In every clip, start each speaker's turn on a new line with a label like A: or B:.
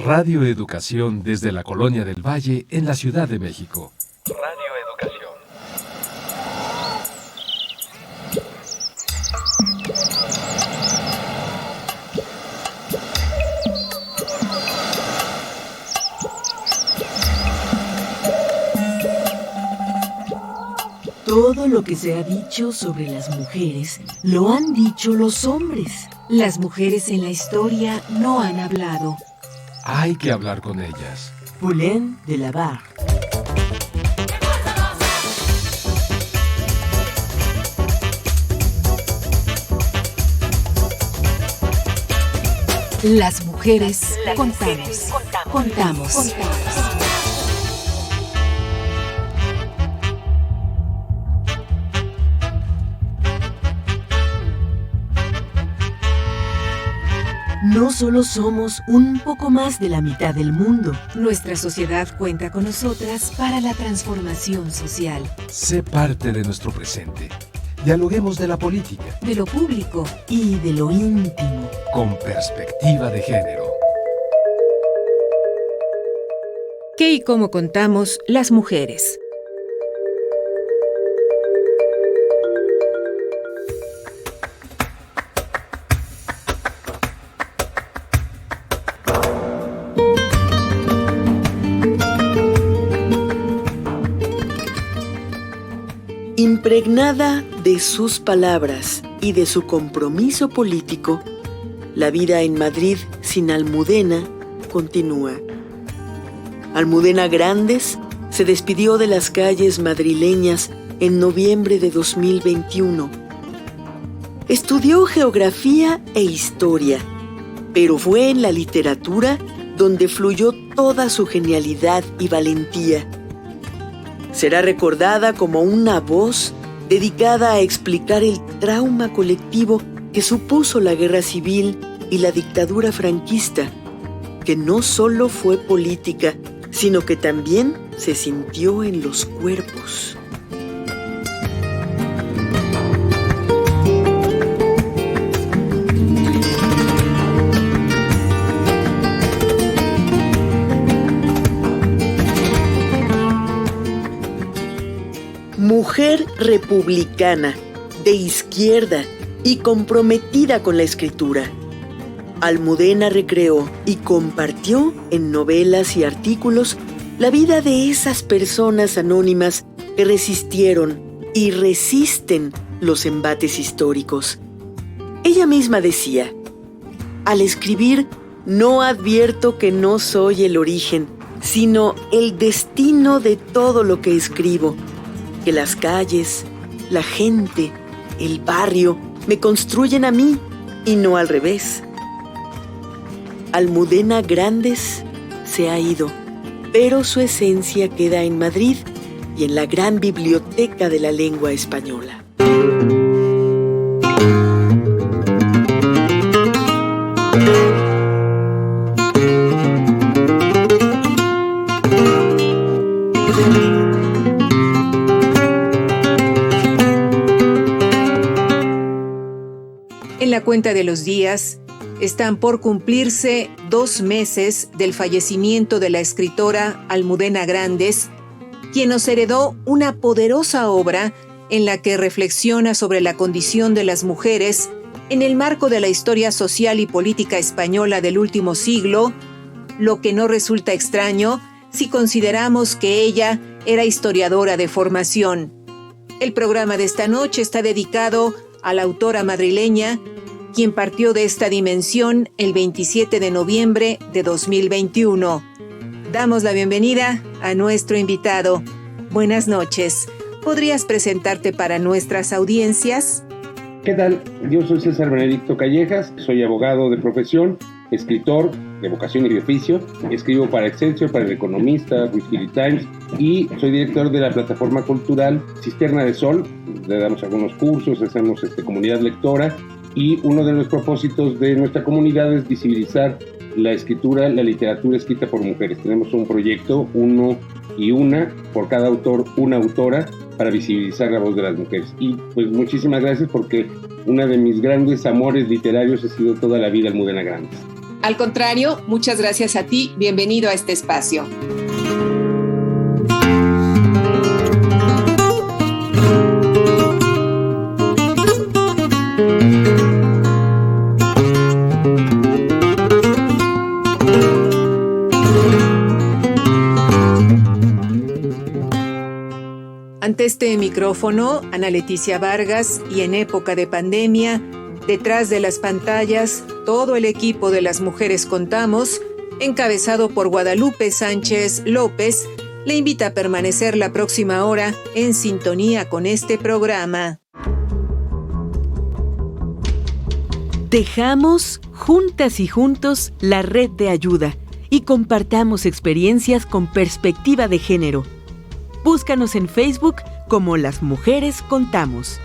A: Radio Educación desde la Colonia del Valle en la Ciudad de México.
B: Radio Educación.
C: Todo lo que se ha dicho sobre las mujeres lo han dicho los hombres. Las mujeres en la historia no han hablado.
A: Hay que hablar con ellas.
C: Poulain de la Barre. Las mujeres contamos. No solo somos un poco más de la mitad del mundo, nuestra sociedad cuenta con nosotras para la transformación social.
A: Sé parte de nuestro presente. Dialoguemos de la política,
C: De lo público y de lo íntimo.
A: con perspectiva de género.
C: ¿Qué y cómo contamos las mujeres? Impregnada de sus palabras y de su compromiso político, la vida en Madrid sin Almudena continúa. Almudena Grandes se despidió de las calles madrileñas en noviembre de 2021. Estudió geografía e historia, pero fue en la literatura donde fluyó toda su genialidad y valentía. Será recordada como una voz dedicada a explicar el trauma colectivo que supuso la guerra civil y la dictadura franquista, que no solo fue política, sino que también se sintió en los cuerpos. Mujer republicana, de izquierda y comprometida con la escritura. Almudena recreó y compartió en novelas y artículos la vida de esas personas anónimas que resistieron y resisten los embates históricos. Ella misma decía: al escribir no advierto que no soy el origen, sino el destino de todo lo que escribo, que las calles, la gente, el barrio me construyen a mí y no al revés. Almudena Grandes se ha ido, pero su esencia queda en Madrid y en la gran biblioteca de la lengua española. En la cuenta de los días están por cumplirse 2 meses del fallecimiento de la escritora Almudena Grandes, quien nos heredó una poderosa obra en la que reflexiona sobre la condición de las mujeres en el marco de la historia social y política española del último siglo, lo que no resulta extraño si consideramos que ella era historiadora de formación. El programa de esta noche está dedicado a la autora madrileña, quien partió de esta dimensión el 27 de noviembre de 2021. Damos la bienvenida a nuestro invitado. Buenas noches. ¿Podrías presentarte para nuestras audiencias?
D: ¿Qué tal? Yo soy César Benedicto Callejas, soy abogado de profesión, escritor de vocación y de oficio, escribo para Excelsior, para El Economista, Weekly Times y soy director de la plataforma cultural Cisterna de Sol. Le damos algunos cursos, hacemos comunidad lectora y uno de los propósitos de nuestra comunidad es visibilizar la escritura, la literatura escrita por mujeres. Tenemos un proyecto, uno y una, por cada autor, una autora, para visibilizar la voz de las mujeres. Y pues muchísimas gracias porque una de mis grandes amores literarios ha sido toda la vida Almudena Grandes.
C: Al contrario, muchas gracias a ti. Bienvenido a este espacio. Ante este micrófono, Ana Leticia Vargas, y en época de pandemia, detrás de las pantallas, todo el equipo de Las Mujeres Contamos, encabezado por Guadalupe Sánchez López, le invita a permanecer la próxima hora en sintonía con este programa.
B: Tejamos juntas y juntos la red de ayuda y compartamos experiencias con perspectiva de género. Búscanos en Facebook como Las Mujeres Contamos.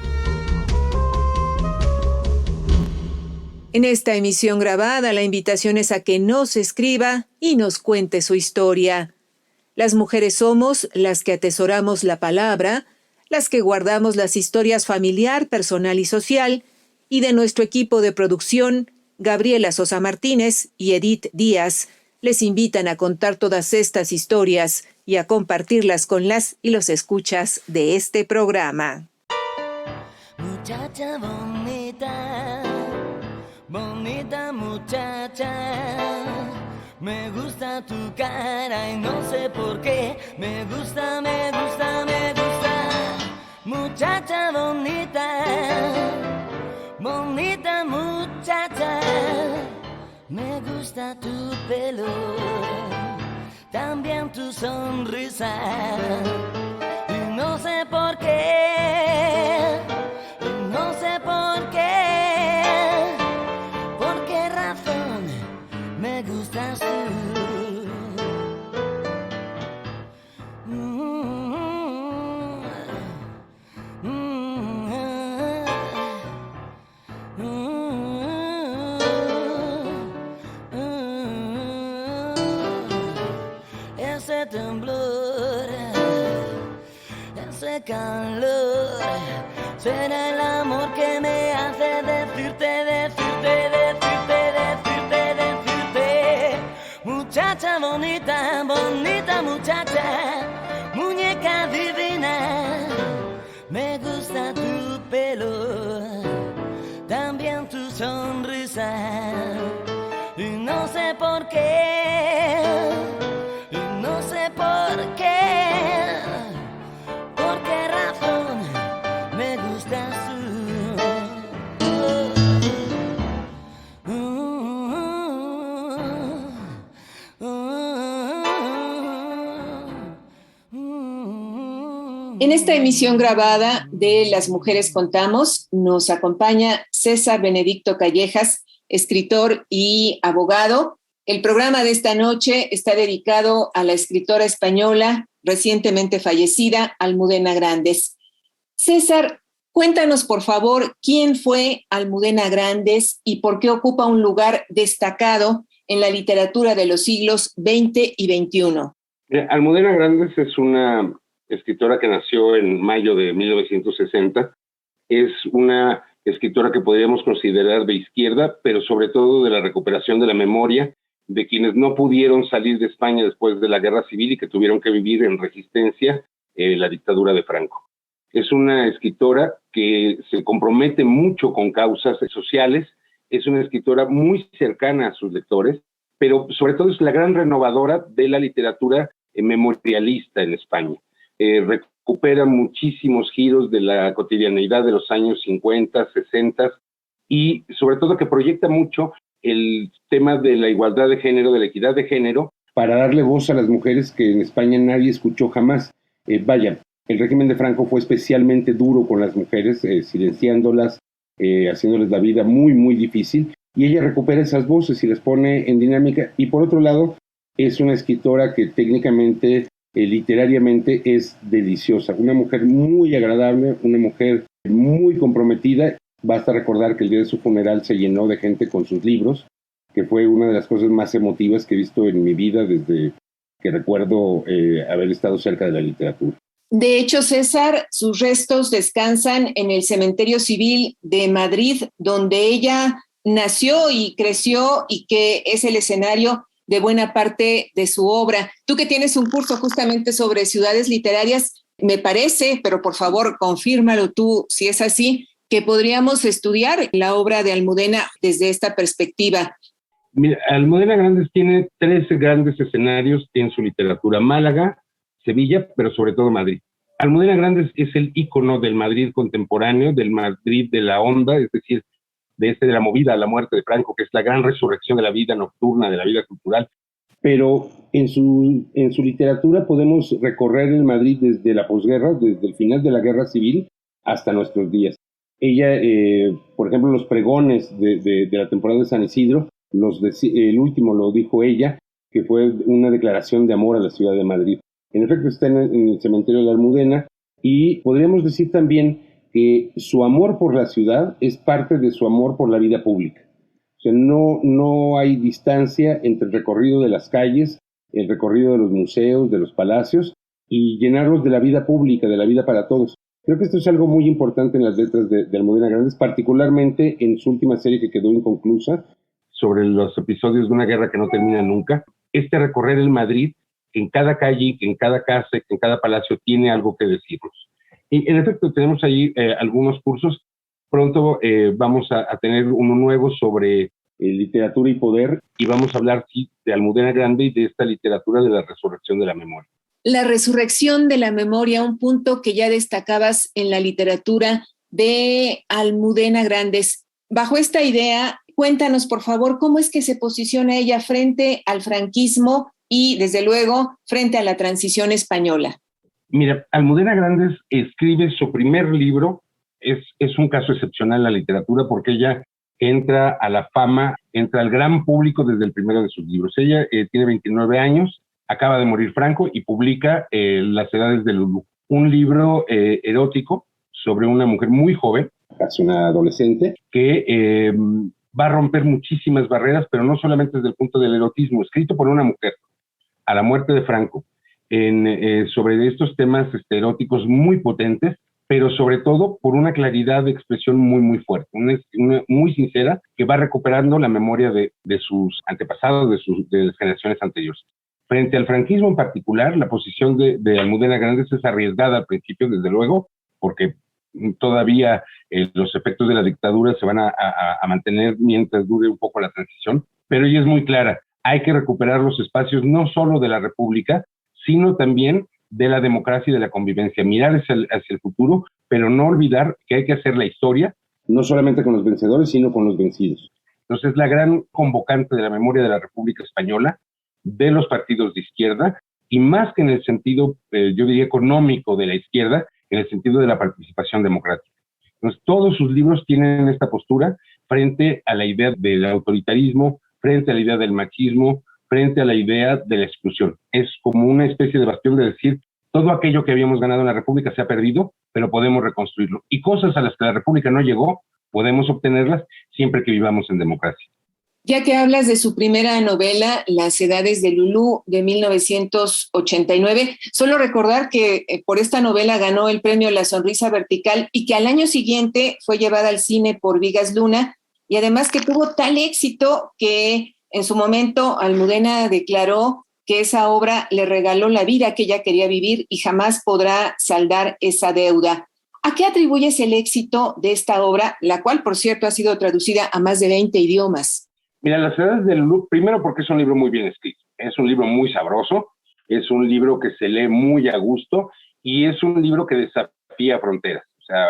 C: En esta emisión grabada, la invitación es a que nos escriba y nos cuente su historia. Las mujeres somos las que atesoramos la palabra, las que guardamos las historias familiar, personal y social, y de nuestro equipo de producción, Gabriela Sosa Martínez y Edith Díaz, les invitan a contar todas estas historias y a compartirlas con las y los escuchas de este programa.
E: Muchacha bonita, bonita muchacha, me gusta tu cara y no sé por qué, me gusta, me gusta, me gusta. Muchacha bonita, bonita muchacha, me gusta tu pelo, también tu sonrisa, y no sé por qué, no sé por qué razón me gustas tú. Ese temblor, ese calor, será el amor que me hace decirte, muchacha bonita, bonita muchacha, muñeca divina, me gusta tu pelo, también tu sonrisa, y no sé por qué, y no sé por qué razón me gustas tú.
C: En esta emisión grabada de Las Mujeres Contamos, nos acompaña César Benedicto Callejas, escritor y abogado. El programa de esta noche está dedicado a la escritora española recientemente fallecida, Almudena Grandes. César, cuéntanos por favor quién fue Almudena Grandes y por qué ocupa un lugar destacado en la literatura de los siglos XX y XXI.
D: Almudena Grandes es una escritora que nació en mayo de 1960. Es una escritora que podríamos considerar de izquierda, pero sobre todo de la recuperación de la memoria de quienes no pudieron salir de España después de la Guerra Civil y que tuvieron que vivir en resistencia la dictadura de Franco. Es una escritora que se compromete mucho con causas sociales, es una escritora muy cercana a sus lectores, pero sobre todo es la gran renovadora de la literatura memorialista en España. Recupera muchísimos giros de la cotidianeidad de los años 50, 60 y sobre todo que proyecta mucho el tema de la igualdad de género, de la equidad de género, para darle voz a las mujeres que en España nadie escuchó jamás. El régimen de Franco fue especialmente duro con las mujeres, silenciándolas, haciéndoles la vida muy, muy difícil, y ella recupera esas voces y las pone en dinámica. Y por otro lado, es una escritora que técnicamente, literariamente, es deliciosa. Una mujer muy agradable, una mujer muy comprometida. Basta recordar que el día de su funeral se llenó de gente con sus libros, que fue una de las cosas más emotivas que he visto en mi vida desde que recuerdo haber estado cerca de la literatura.
C: De hecho, César, sus restos descansan en el Cementerio Civil de Madrid, donde ella nació y creció y que es el escenario de buena parte de su obra. Tú que tienes un curso justamente sobre ciudades literarias, me parece, pero por favor confírmalo tú si es así, que podríamos estudiar la obra de Almudena desde esta perspectiva.
D: Mira, Almudena Grandes tiene 13 grandes escenarios en su literatura: Málaga, Sevilla, pero sobre todo Madrid. Almudena Grandes es el ícono del Madrid contemporáneo, del Madrid de la onda, es decir, de la movida a la muerte de Franco, que es la gran resurrección de la vida nocturna, de la vida cultural. Pero en su literatura podemos recorrer el Madrid desde la posguerra, desde el final de la guerra civil hasta nuestros días. Ella, por ejemplo, los pregones de la temporada de San Isidro, el último lo dijo ella, que fue una declaración de amor a la ciudad de Madrid. En efecto, está en el cementerio de la Almudena, y podríamos decir también que su amor por la ciudad es parte de su amor por la vida pública. O sea, no hay distancia entre el recorrido de las calles, el recorrido de los museos, de los palacios, y llenarlos de la vida pública, de la vida para todos. Creo que esto es algo muy importante en las letras de Almudena Grandes, particularmente en su última serie que quedó inconclusa, sobre los episodios de una guerra que no termina nunca. Recorrer el Madrid, en cada calle, en cada casa, en cada palacio, tiene algo que decirnos. Y en efecto, tenemos ahí algunos cursos. Pronto vamos a tener uno nuevo sobre literatura y poder, y vamos a hablar de Almudena Grandes y de esta literatura de la resurrección de la memoria.
C: La resurrección de la memoria, un punto que ya destacabas en la literatura de Almudena Grandes. Bajo esta idea, cuéntanos, por favor, cómo es que se posiciona ella frente al franquismo y, desde luego, frente a la transición española.
D: Mira, Almudena Grandes escribe su primer libro. Es un caso excepcional en la literatura porque ella entra a la fama, entra al gran público desde el primero de sus libros. Ella tiene 29 años, acaba de morir Franco y publica Las edades de Lulú, un libro erótico sobre una mujer muy joven, casi una adolescente, que va a romper muchísimas barreras, pero no solamente desde el punto del erotismo, escrito por una mujer a la muerte de Franco, sobre estos temas eróticos muy potentes, pero sobre todo por una claridad de expresión muy, muy fuerte, una muy sincera, que va recuperando la memoria de sus antepasados, de las generaciones anteriores. Frente al franquismo en particular, la posición de Almudena Grandes es arriesgada al principio, desde luego, porque todavía los efectos de la dictadura se van a mantener mientras dure un poco la transición, pero ella es muy clara: hay que recuperar los espacios no solo de la República, sino también de la democracia y de la convivencia, mirar hacia el futuro, pero no olvidar que hay que hacer la historia, no solamente con los vencedores, sino con los vencidos. Entonces, es la gran convocante de la memoria de la República Española, de los partidos de izquierda, y más que en el sentido, yo diría, económico de la izquierda, en el sentido de la participación democrática. Entonces, todos sus libros tienen esta postura frente a la idea del autoritarismo, frente a la idea del machismo, frente a la idea de la exclusión. Es como una especie de bastión de decir: todo aquello que habíamos ganado en la República se ha perdido, pero podemos reconstruirlo. Y cosas a las que la República no llegó, podemos obtenerlas siempre que vivamos en democracia.
C: Ya que hablas de su primera novela, Las edades de Lulú, de 1989, solo recordar que por esta novela ganó el premio La Sonrisa Vertical y que al año siguiente fue llevada al cine por Vigas Luna, y además que tuvo tal éxito que en su momento Almudena declaró que esa obra le regaló la vida que ella quería vivir y jamás podrá saldar esa deuda. ¿A qué atribuyes el éxito de esta obra, la cual, por cierto, ha sido traducida a más de 20 idiomas?
D: Mira, Las edades de Lulú, primero porque es un libro muy bien escrito, es un libro muy sabroso, es un libro que se lee muy a gusto y es un libro que desafía fronteras. O sea,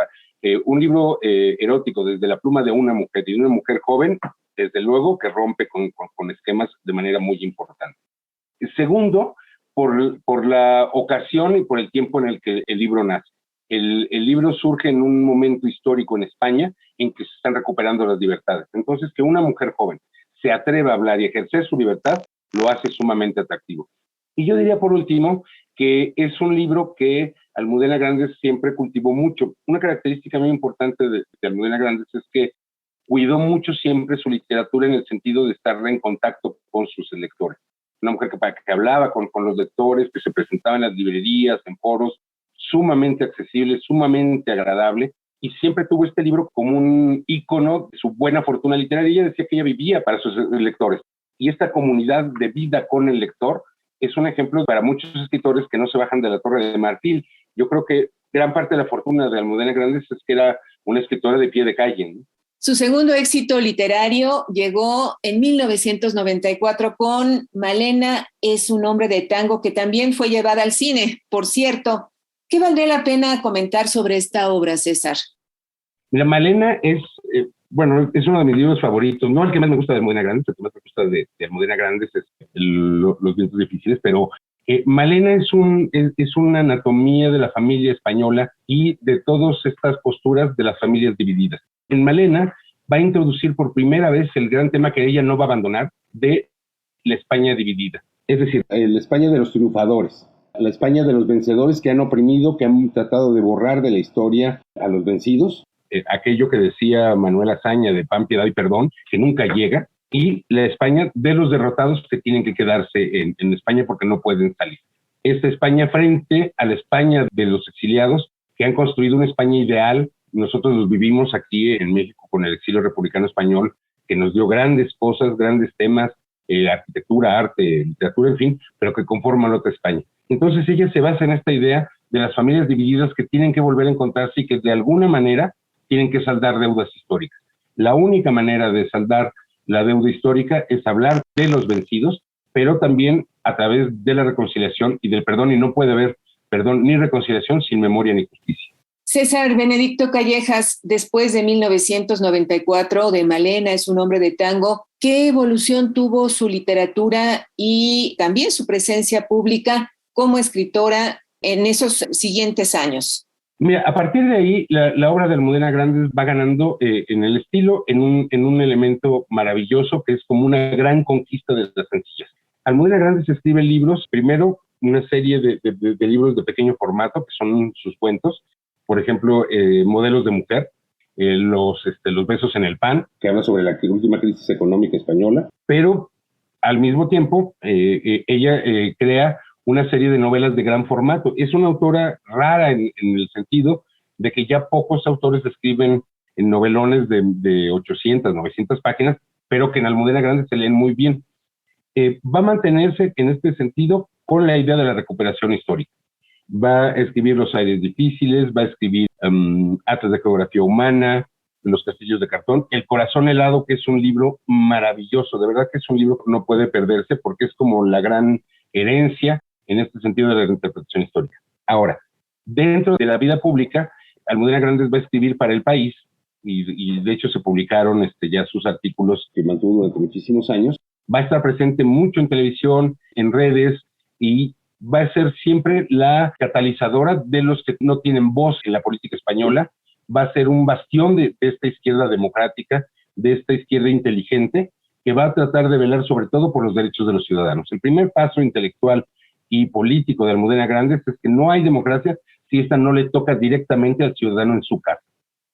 D: un libro erótico desde la pluma de una mujer y de una mujer joven, desde luego que rompe con esquemas de manera muy importante. Segundo, por la ocasión y por el tiempo en el que el libro nace. El libro surge en un momento histórico en España en que se están recuperando las libertades. Entonces, que una mujer joven se atreva a hablar y ejercer su libertad, lo hace sumamente atractivo. Y yo diría, por último, que es un libro que Almudena Grandes siempre cultivó mucho. Una característica muy importante de Almudena Grandes es que cuidó mucho siempre su literatura en el sentido de estar en contacto con sus lectores. Una mujer que hablaba con los lectores, que se presentaba en las librerías, en foros, sumamente accesible, sumamente agradable, y siempre tuvo este libro como un ícono de su buena fortuna literaria. Ella decía que ella vivía para sus lectores, y esta comunidad de vida con el lector es un ejemplo para muchos escritores que no se bajan de la Torre de Marfil. Yo creo que gran parte de la fortuna de Almudena Grandes es que era una escritora de pie de calle, ¿no?
C: Su segundo éxito literario llegó en 1994 con Malena es un hombre de tango, que también fue llevada al cine, por cierto. ¿Qué valdría la pena comentar sobre esta obra, César?
D: Mira, Malena es, es uno de mis libros favoritos, no el que más me gusta de Almudena Grandes, el que más me gusta de Almudena Grandes es Los vientos difíciles, pero Malena es una anatomía de la familia española y de todas estas posturas de las familias divididas. En Malena va a introducir por primera vez el gran tema que ella no va a abandonar, de la España dividida. Es decir, la España de los triunfadores, la España de los vencedores que han oprimido, que han tratado de borrar de la historia a los vencidos. Aquello que decía Manuel Azaña de pan, piedad y perdón, que nunca llega. Y la España de los derrotados que tienen que quedarse en España porque no pueden salir. Esta España frente a la España de los exiliados, que han construido una España ideal. Nosotros los vivimos aquí en México con el exilio republicano español, que nos dio grandes cosas, grandes temas, arquitectura, arte, literatura, en fin, pero que conforman otra España. Entonces ella se basa en esta idea de las familias divididas que tienen que volver a encontrarse y que de alguna manera tienen que saldar deudas históricas. La única manera de saldar la deuda histórica es hablar de los vencidos, pero también a través de la reconciliación y del perdón, y no puede haber perdón ni reconciliación sin memoria ni justicia.
C: César Benedicto Callejas, después de 1994, de Malena es un hombre de tango, ¿qué evolución tuvo su literatura y también su presencia pública como escritora en esos siguientes años?
D: Mira, a partir de ahí, la obra de Almudena Grandes va ganando en el estilo, en un elemento maravilloso que es como una gran conquista de las sencillas. Almudena Grandes escribe libros, primero una serie de libros de pequeño formato, que son sus cuentos, por ejemplo, Modelos de Mujer, los besos en el pan, que habla sobre la última crisis económica española, pero al mismo tiempo ella crea una serie de novelas de gran formato. Es una autora rara en el sentido de que ya pocos autores escriben en novelones de 800, 900 páginas, pero que en Almudena Grandes se leen muy bien. Va a mantenerse en este sentido con la idea de la recuperación histórica. Va a escribir Los aires difíciles, va a escribir Atlas de geografía humana, Los castillos de cartón, El corazón helado, que es un libro maravilloso, de verdad que es un libro que no puede perderse porque es como la gran herencia en este sentido de la reinterpretación histórica. Ahora, dentro de la vida pública, Almudena Grandes va a escribir para El País, y de hecho se publicaron ya sus artículos que mantuvo durante muchísimos años. Va a estar presente mucho en televisión, en redes, y va a ser siempre la catalizadora de los que no tienen voz en la política española. Va a ser un bastión de esta izquierda democrática, de esta izquierda inteligente, que va a tratar de velar sobre todo por los derechos de los ciudadanos. El primer paso intelectual y político de Almudena Grandes es que no hay democracia si esta no le toca directamente al ciudadano en su casa.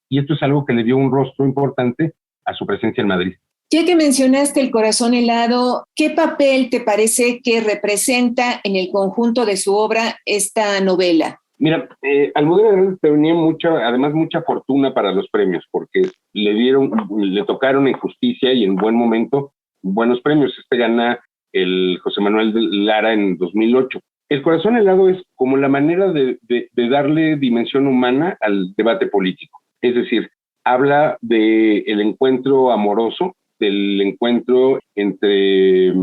D: Y esto es algo que le dio un rostro importante a su presencia en Madrid.
C: Ya que mencionaste El corazón helado, ¿qué papel te parece que representa en el conjunto de su obra esta novela?
D: Mira, Almudena Grandes tenía mucha fortuna para los premios, porque le tocaron en justicia y en buen momento buenos premios. Gana el José Manuel de Lara en 2008. El corazón helado es como la manera de darle dimensión humana al debate político. Es decir, habla del encuentro amoroso, del encuentro entre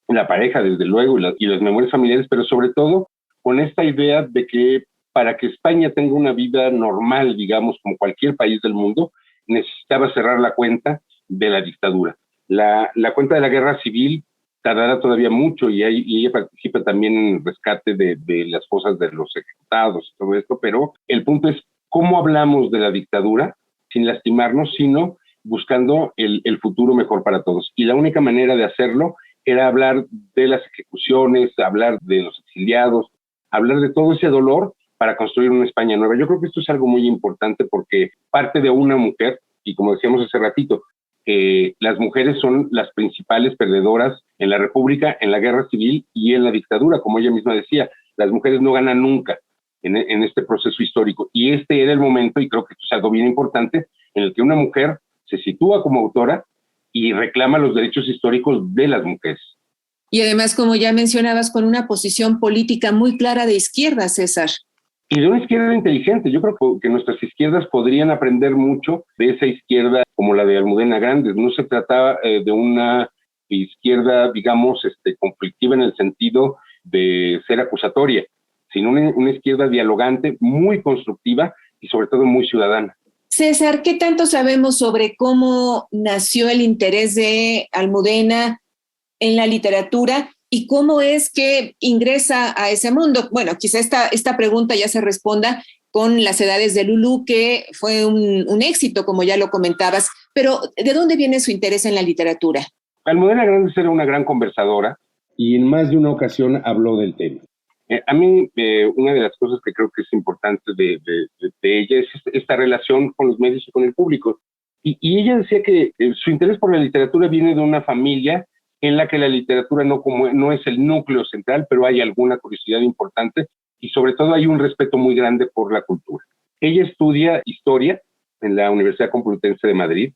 D: la pareja, desde luego, y las memorias familiares, pero sobre todo con esta idea de que para que España tenga una vida normal, digamos, como cualquier país del mundo, necesitaba cerrar la cuenta de la dictadura. La cuenta de la guerra civil tardará todavía mucho y ella participa también en el rescate de las cosas de los ejecutados y todo esto, pero el punto es cómo hablamos de la dictadura sin lastimarnos, sino buscando el futuro mejor para todos. Y la única manera de hacerlo era hablar de las ejecuciones, hablar de los exiliados, hablar de todo ese dolor para construir una España nueva. Yo creo que esto es algo muy importante porque parte de una mujer, y como decíamos hace ratito, las mujeres son las principales perdedoras en la República, en la Guerra Civil y en la dictadura, como ella misma decía. Las mujeres no ganan nunca. en este proceso histórico. Y este era el momento, y creo que esto es algo bien importante, en el que una mujer se sitúa como autora y reclama los derechos históricos de las mujeres.
C: Y además, como ya mencionabas, con una posición política muy clara de izquierda, César.
D: Y de una izquierda inteligente. Yo creo que nuestras izquierdas podrían aprender mucho de esa izquierda como la de Almudena Grandes. No se trataba de una izquierda, digamos, conflictiva en el sentido de ser acusatoria, sino una izquierda dialogante, muy constructiva y sobre todo muy ciudadana.
C: César, ¿qué tanto sabemos sobre cómo nació el interés de Almudena en la literatura y cómo es que ingresa a ese mundo? Bueno, quizá esta pregunta ya se responda con Las edades de Lulú, que fue un éxito, como ya lo comentabas, pero ¿de dónde viene su interés en la literatura?
D: Almudena Grandes era una gran conversadora y en más de una ocasión habló del tema. A mí, una de las cosas que creo que es importante de ella es esta relación con los medios y con el público. Y ella decía que su interés por la literatura viene de una familia en la que la literatura no es el núcleo central, pero hay alguna curiosidad importante y sobre todo hay un respeto muy grande por la cultura. Ella estudia historia en la Universidad Complutense de Madrid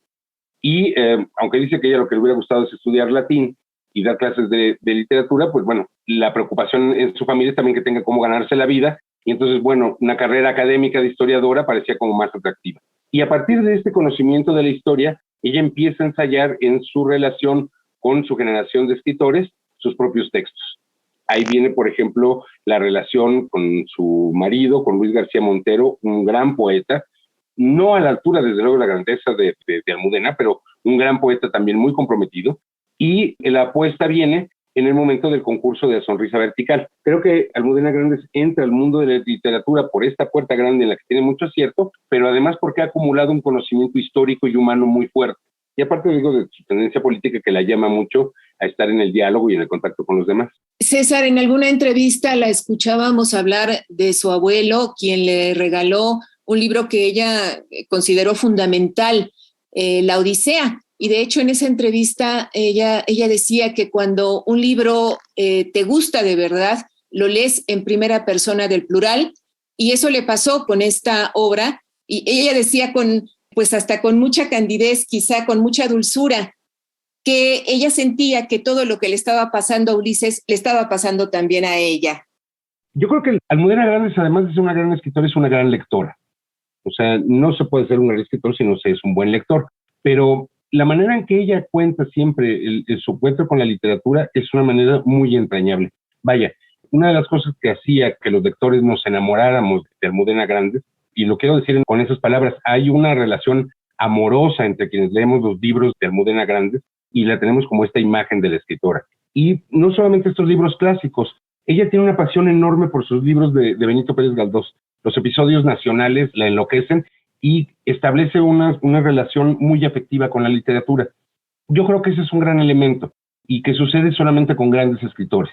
D: y aunque dice que a ella lo que le hubiera gustado es estudiar latín y dar clases de literatura, pues bueno, la preocupación en su familia es también que tenga cómo ganarse la vida, y entonces, bueno, una carrera académica de historiadora parecía como más atractiva. Y a partir de este conocimiento de la historia, ella empieza a ensayar en su relación con su generación de escritores sus propios textos. Ahí viene, por ejemplo, la relación con su marido, con Luis García Montero, un gran poeta, no a la altura, desde luego, de la grandeza de Almudena, pero un gran poeta también muy comprometido. Y la apuesta viene en el momento del concurso de la sonrisa vertical. Creo que Almudena Grandes entra al mundo de la literatura por esta puerta grande en la que tiene mucho acierto, pero además porque ha acumulado un conocimiento histórico y humano muy fuerte. Y aparte, digo, de su tendencia política que la llama mucho a estar en el diálogo y en el contacto con los demás.
C: César, en alguna entrevista la escuchábamos hablar de su abuelo, quien le regaló un libro que ella consideró fundamental, La Odisea. Y de hecho, en esa entrevista, ella decía que cuando un libro te gusta de verdad, lo lees en primera persona del plural, y eso le pasó con esta obra. Y ella decía pues hasta con mucha candidez, quizá con mucha dulzura, que ella sentía que todo lo que le estaba pasando a Ulises le estaba pasando también a ella.
D: Yo creo que Almudena Grandes, además de ser una gran escritora, es una gran lectora. O sea, no se puede ser un gran escritor si no se es un buen lector, pero la manera en que ella cuenta siempre su encuentro con la literatura es una manera muy entrañable. Vaya, una de las cosas que hacía que los lectores nos enamoráramos de Almudena Grandes, y lo quiero decir con esas palabras, hay una relación amorosa entre quienes leemos los libros de Almudena Grandes y la tenemos como esta imagen de la escritora. Y no solamente estos libros clásicos, ella tiene una pasión enorme por sus libros de Benito Pérez Galdós. Los episodios nacionales la enloquecen y establece una relación muy afectiva con la literatura. Yo creo que ese es un gran elemento y que sucede solamente con grandes escritores.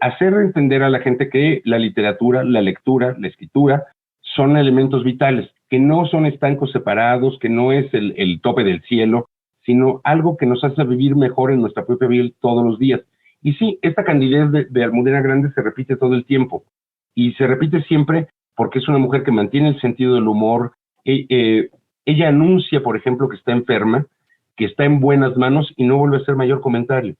D: Hacer entender a la gente que la literatura, la lectura, la escritura son elementos vitales, que no son estancos separados, que no es el tope del cielo, sino algo que nos hace vivir mejor en nuestra propia vida todos los días. Y sí, esta candidez de Almudena Grandes se repite todo el tiempo, y se repite siempre porque es una mujer que mantiene el sentido del humor. Ella anuncia, por ejemplo, que está enferma, que está en buenas manos y no vuelve a hacer mayor comentario.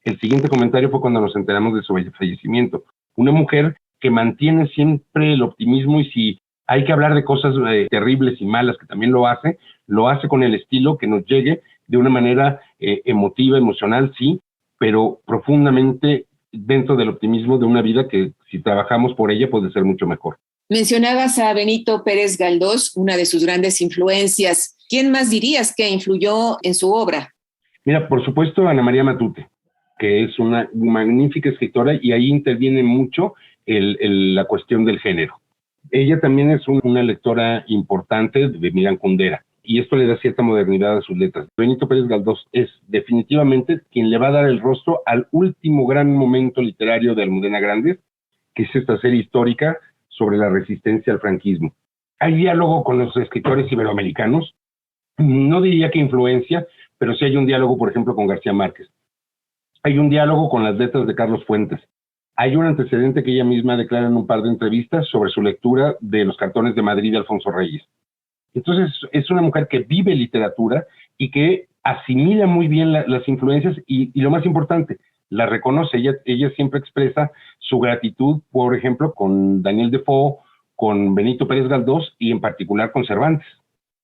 D: El siguiente comentario fue cuando nos enteramos de su fallecimiento. Una mujer que mantiene siempre el optimismo, y si hay que hablar de cosas terribles y malas, que también lo hace con el estilo que nos llegue de una manera emotiva, emocional, sí, pero profundamente dentro del optimismo de una vida que, si trabajamos por ella, puede ser mucho mejor.
C: Mencionabas a Benito Pérez Galdós, una de sus grandes influencias. ¿Quién más dirías que influyó en su obra?
D: Mira, por supuesto, Ana María Matute, que es una magnífica escritora, y ahí interviene mucho la cuestión del género. Ella también es una lectora importante de Milán Kundera, y esto le da cierta modernidad a sus letras. Benito Pérez Galdós es definitivamente quien le va a dar el rostro al último gran momento literario de Almudena Grandes, que es esta serie histórica sobre la resistencia al franquismo. Hay diálogo con los escritores iberoamericanos, no diría que influencia, pero sí hay un diálogo, por ejemplo, con García Márquez. Hay un diálogo con las letras de Carlos Fuentes. Hay un antecedente que ella misma declara en un par de entrevistas sobre su lectura de Los Cantones de Madrid de Alfonso Reyes. Entonces es una mujer que vive literatura y que asimila muy bien las influencias y lo más importante, la reconoce. Ella siempre expresa su gratitud, por ejemplo, con Daniel Defoe, con Benito Pérez Galdós y en particular con Cervantes.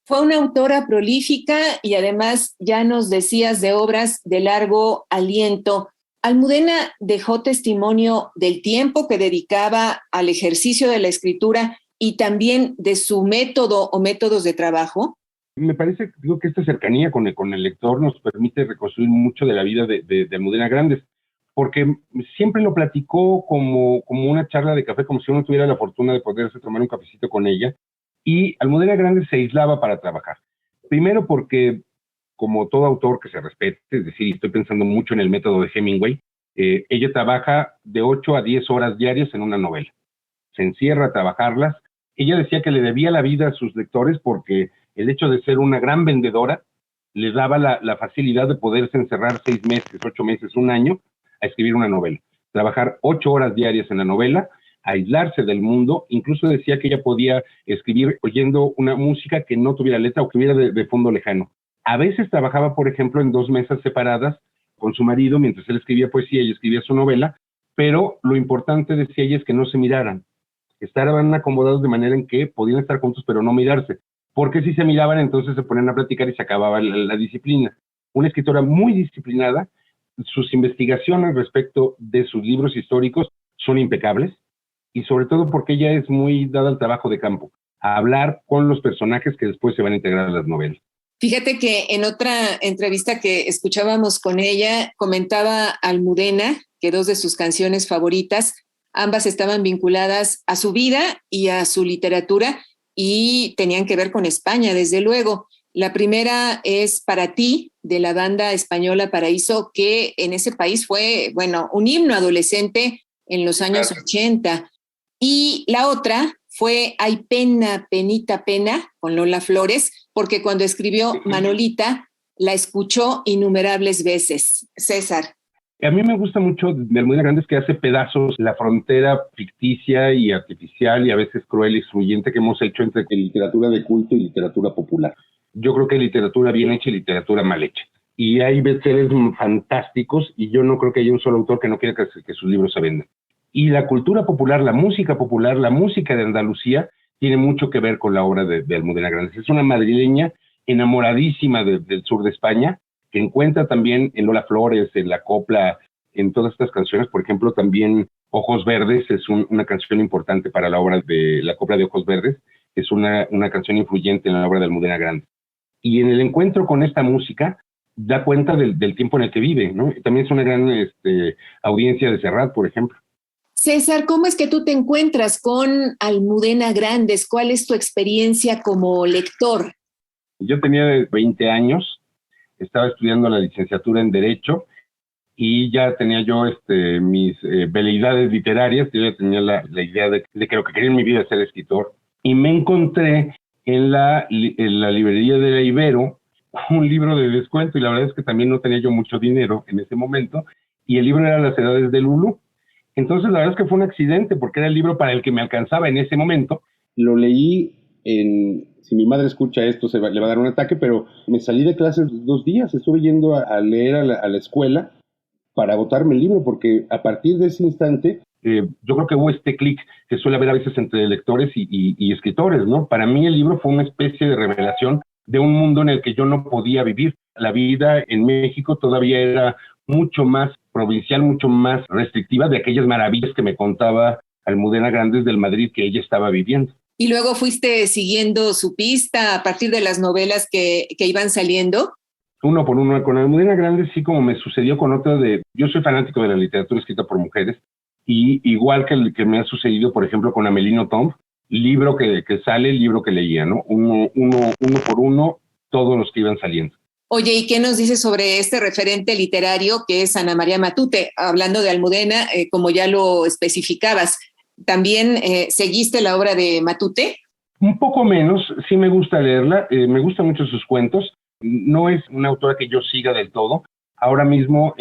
C: Fue una autora prolífica y además ya nos decías de obras de largo aliento. Almudena dejó testimonio del tiempo que dedicaba al ejercicio de la escritura y también de su método o métodos de trabajo.
D: Me parece que esta cercanía con el lector nos permite reconstruir mucho de la vida de Almudena Grandes, porque siempre lo platicó como una charla de café, como si uno tuviera la fortuna de poderse tomar un cafecito con ella. Y Almudena Grandes se aislaba para trabajar. Primero porque, como todo autor que se respete, es decir, estoy pensando mucho en el método de Hemingway, ella trabaja de 8 a 10 horas diarias en una novela. Se encierra a trabajarlas. Ella decía que le debía la vida a sus lectores porque el hecho de ser una gran vendedora le daba la facilidad de poderse encerrar 6 meses, 8 meses, un año a escribir una novela. Trabajar 8 horas diarias en la novela, aislarse del mundo. Incluso decía que ella podía escribir oyendo una música que no tuviera letra o que hubiera de fondo lejano. A veces trabajaba, por ejemplo, en 2 mesas separadas con su marido, mientras él escribía poesía y ella escribía su novela, pero lo importante, decía ella, es que no se miraran. Estaban acomodados de manera en que podían estar juntos, pero no mirarse, porque si se miraban, entonces se ponían a platicar y se acababa la disciplina. Una escritora muy disciplinada, sus investigaciones respecto de sus libros históricos son impecables, y sobre todo porque ella es muy dada al trabajo de campo, a hablar con los personajes que después se van a integrar a las novelas.
C: Fíjate que en otra entrevista que escuchábamos con ella, comentaba Almudena que 2 de sus canciones favoritas, ambas estaban vinculadas a su vida y a su literatura y tenían que ver con España, desde luego. La primera es Para ti, de la banda española Paraíso, que en ese país fue, bueno, un himno adolescente en los años 80. Y la otra fue Hay pena, penita, pena, con Lola Flores, porque cuando escribió Manolita, la escuchó innumerables veces. César.
D: A mí me gusta mucho de Almudena Grandes que hace pedazos la frontera ficticia y artificial y a veces cruel y excluyente que hemos hecho entre literatura de culto y literatura popular. Yo creo que hay literatura bien hecha y literatura mal hecha. Y hay bestsellers fantásticos y yo no creo que haya un solo autor que no quiera que sus libros se vendan. Y la cultura popular, la música de Andalucía, tiene mucho que ver con la obra de Almudena Grandes. Es una madrileña enamoradísima del sur de España, que encuentra también en Lola Flores, en la copla, en todas estas canciones. Por ejemplo, también Ojos Verdes es una canción importante para la obra de la copla de Ojos Verdes. Es una canción influyente en la obra de Almudena Grandes. Y en el encuentro con esta música, da cuenta del tiempo en el que vive, ¿no? También es una gran audiencia de Serrat, por ejemplo.
C: César, ¿cómo es que tú te encuentras con Almudena Grandes? ¿Cuál es tu experiencia como lector?
D: Yo tenía 20 años, estaba estudiando la licenciatura en Derecho y ya tenía yo mis veleidades literarias. Yo ya tenía la idea de que lo que quería en mi vida es ser escritor. Y me encontré en la librería de la Ibero un libro de descuento y la verdad es que también no tenía yo mucho dinero en ese momento y el libro era Las Edades de Lulú. Entonces la verdad es que fue un accidente porque era el libro para el que me alcanzaba en ese momento. Lo leí si mi madre escucha esto le va a dar un ataque, pero me salí de clases 2 días, estuve yendo a leer a la escuela para botarme el libro porque a partir de ese instante yo creo que hubo este clic que suele haber a veces entre lectores y escritores, ¿no? Para mí el libro fue una especie de revelación de un mundo en el que yo no podía vivir. La vida en México todavía era mucho más provincial, mucho más restrictiva de aquellas maravillas que me contaba Almudena Grandes del Madrid que ella estaba viviendo.
C: Y luego fuiste siguiendo su pista a partir de las novelas que iban saliendo.
D: Uno por uno. Con Almudena Grandes sí, como me sucedió con otra yo soy fanático de la literatura escrita por mujeres y igual que me ha sucedido, por ejemplo, con Amelino Tomb, libro que sale, libro que leía, ¿no? Uno por uno, todos los que iban saliendo.
C: Oye, ¿y qué nos dices sobre este referente literario que es Ana María Matute? Hablando de Almudena, como ya lo especificabas, ¿también seguiste la obra de Matute?
D: Un poco menos, sí me gusta leerla, me gustan mucho sus cuentos. No es una autora que yo siga del todo. Ahora mismo,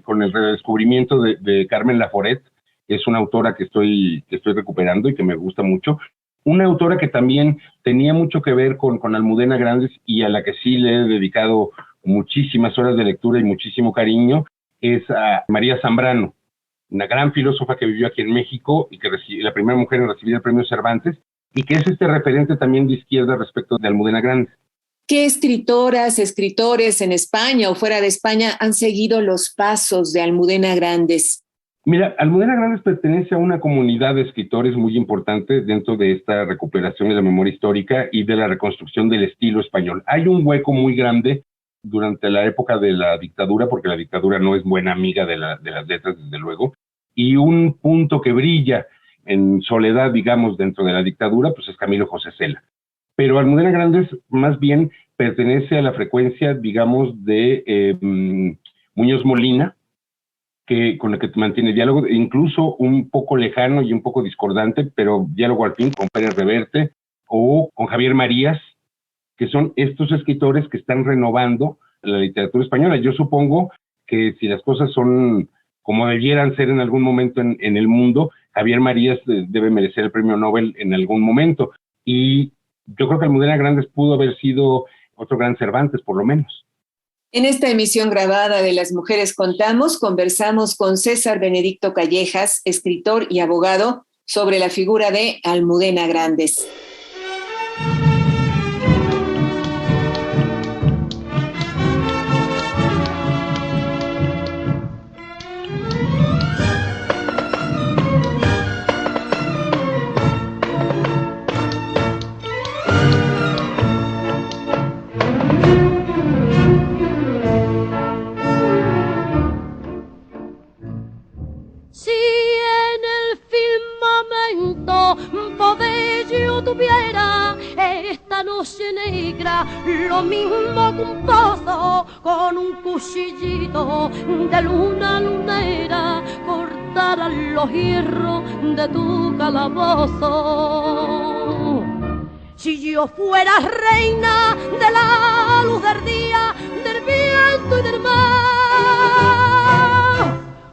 D: con el redescubrimiento de Carmen Laforet, es una autora que estoy recuperando y que me gusta mucho. Una autora que también tenía mucho que ver con Almudena Grandes y a la que sí le he dedicado muchísimas horas de lectura y muchísimo cariño, es a María Zambrano, una gran filósofa que vivió aquí en México y que la primera mujer en recibir el premio Cervantes, y que es referente también de izquierda respecto de Almudena Grandes.
C: ¿Qué escritoras, escritores en España o fuera de España han seguido los pasos de Almudena Grandes?
D: Mira, Almudena Grandes pertenece a una comunidad de escritores muy importante dentro de esta recuperación de la memoria histórica y de la reconstrucción del estilo español. Hay un hueco muy grande durante la época de la dictadura, porque la dictadura no es buena amiga de las letras, desde luego, y un punto que brilla en soledad, digamos, dentro de la dictadura, pues es Camilo José Cela. Pero Almudena Grandes más bien pertenece a la frecuencia, digamos, de Muñoz Molina, con la que mantiene diálogo, incluso un poco lejano y un poco discordante, pero diálogo al fin con Pérez Reverte o con Javier Marías, que son estos escritores que están renovando la literatura española. Yo supongo que si las cosas son como debieran ser en algún momento en el mundo, Javier Marías debe merecer el premio Nobel en algún momento. Y yo creo que Almudena Grandes pudo haber sido otro gran Cervantes, por lo menos.
C: En esta emisión grabada de Las Mujeres Contamos, conversamos con César Benedicto Callejas, escritor y abogado, sobre la figura de Almudena Grandes.
F: Lo mismo que un pozo con un cuchillito de luna lunera cortaran los hierros de tu calabozo. Si yo fuera reina de la luz del día, del viento y del mar,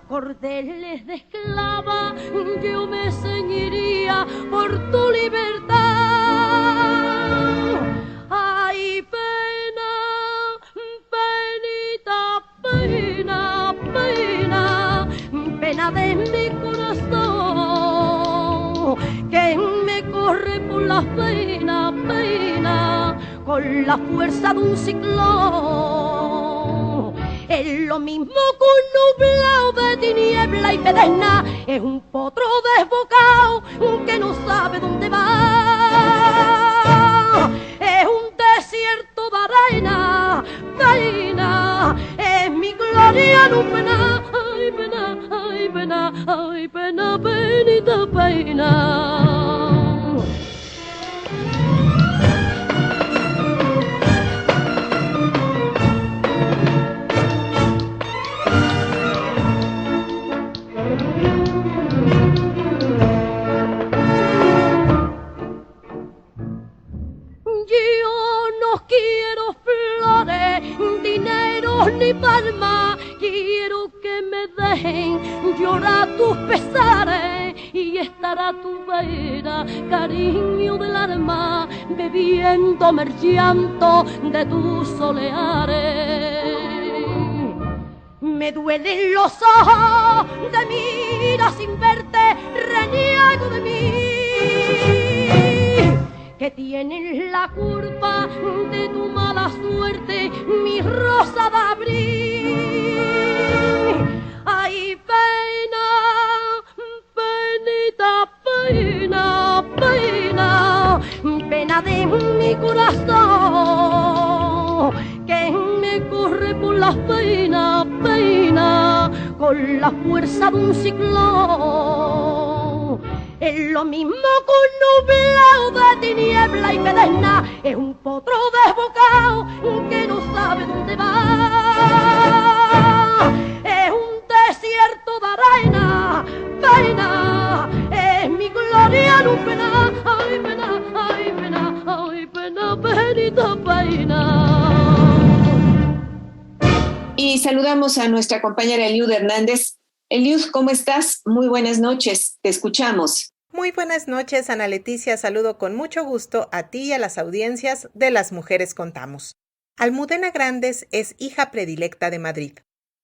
F: cordeles de esclava yo me ceñiría por tu libertad. Ay, pena, penita, pena, pena de mi corazón, que me corre por las venas, pena, con la fuerza de un ciclón. Es lo mismo que un nublado de tiniebla y pedena, es un potro desbocado que no sabe dónde va. Es un desierto de arena, pena, es mi gloria en un pena, ay pena, ay pena, ay pena, penita, pena. Ni palma, quiero que me dejen llorar tus pesares y estar a tu vera, cariño del alma, bebiéndome el llanto de tus soleares. Me duelen los ojos de mirar sin verte, reniego de mí, que tienen la culpa de tu mala suerte, mi rosa de abril. Ay, pena, penita, pena, pena, pena de mi corazón, que me corre por las venas, pena, con la fuerza de un ciclón. Es lo mismo que un nublado de tiniebla y pedena, es un potro desbocado que no sabe dónde va. Es un desierto de arena, pena, es mi gloria en un pena, ay pena, ay pena, ay pena, penita, pena.
C: Y saludamos a nuestra compañera Eliud Hernández. Eliud, ¿cómo estás? Muy buenas noches, te escuchamos.
G: Muy buenas noches, Ana Leticia. Saludo con mucho gusto a ti y a las audiencias de Las Mujeres Contamos. Almudena Grandes es hija predilecta de Madrid,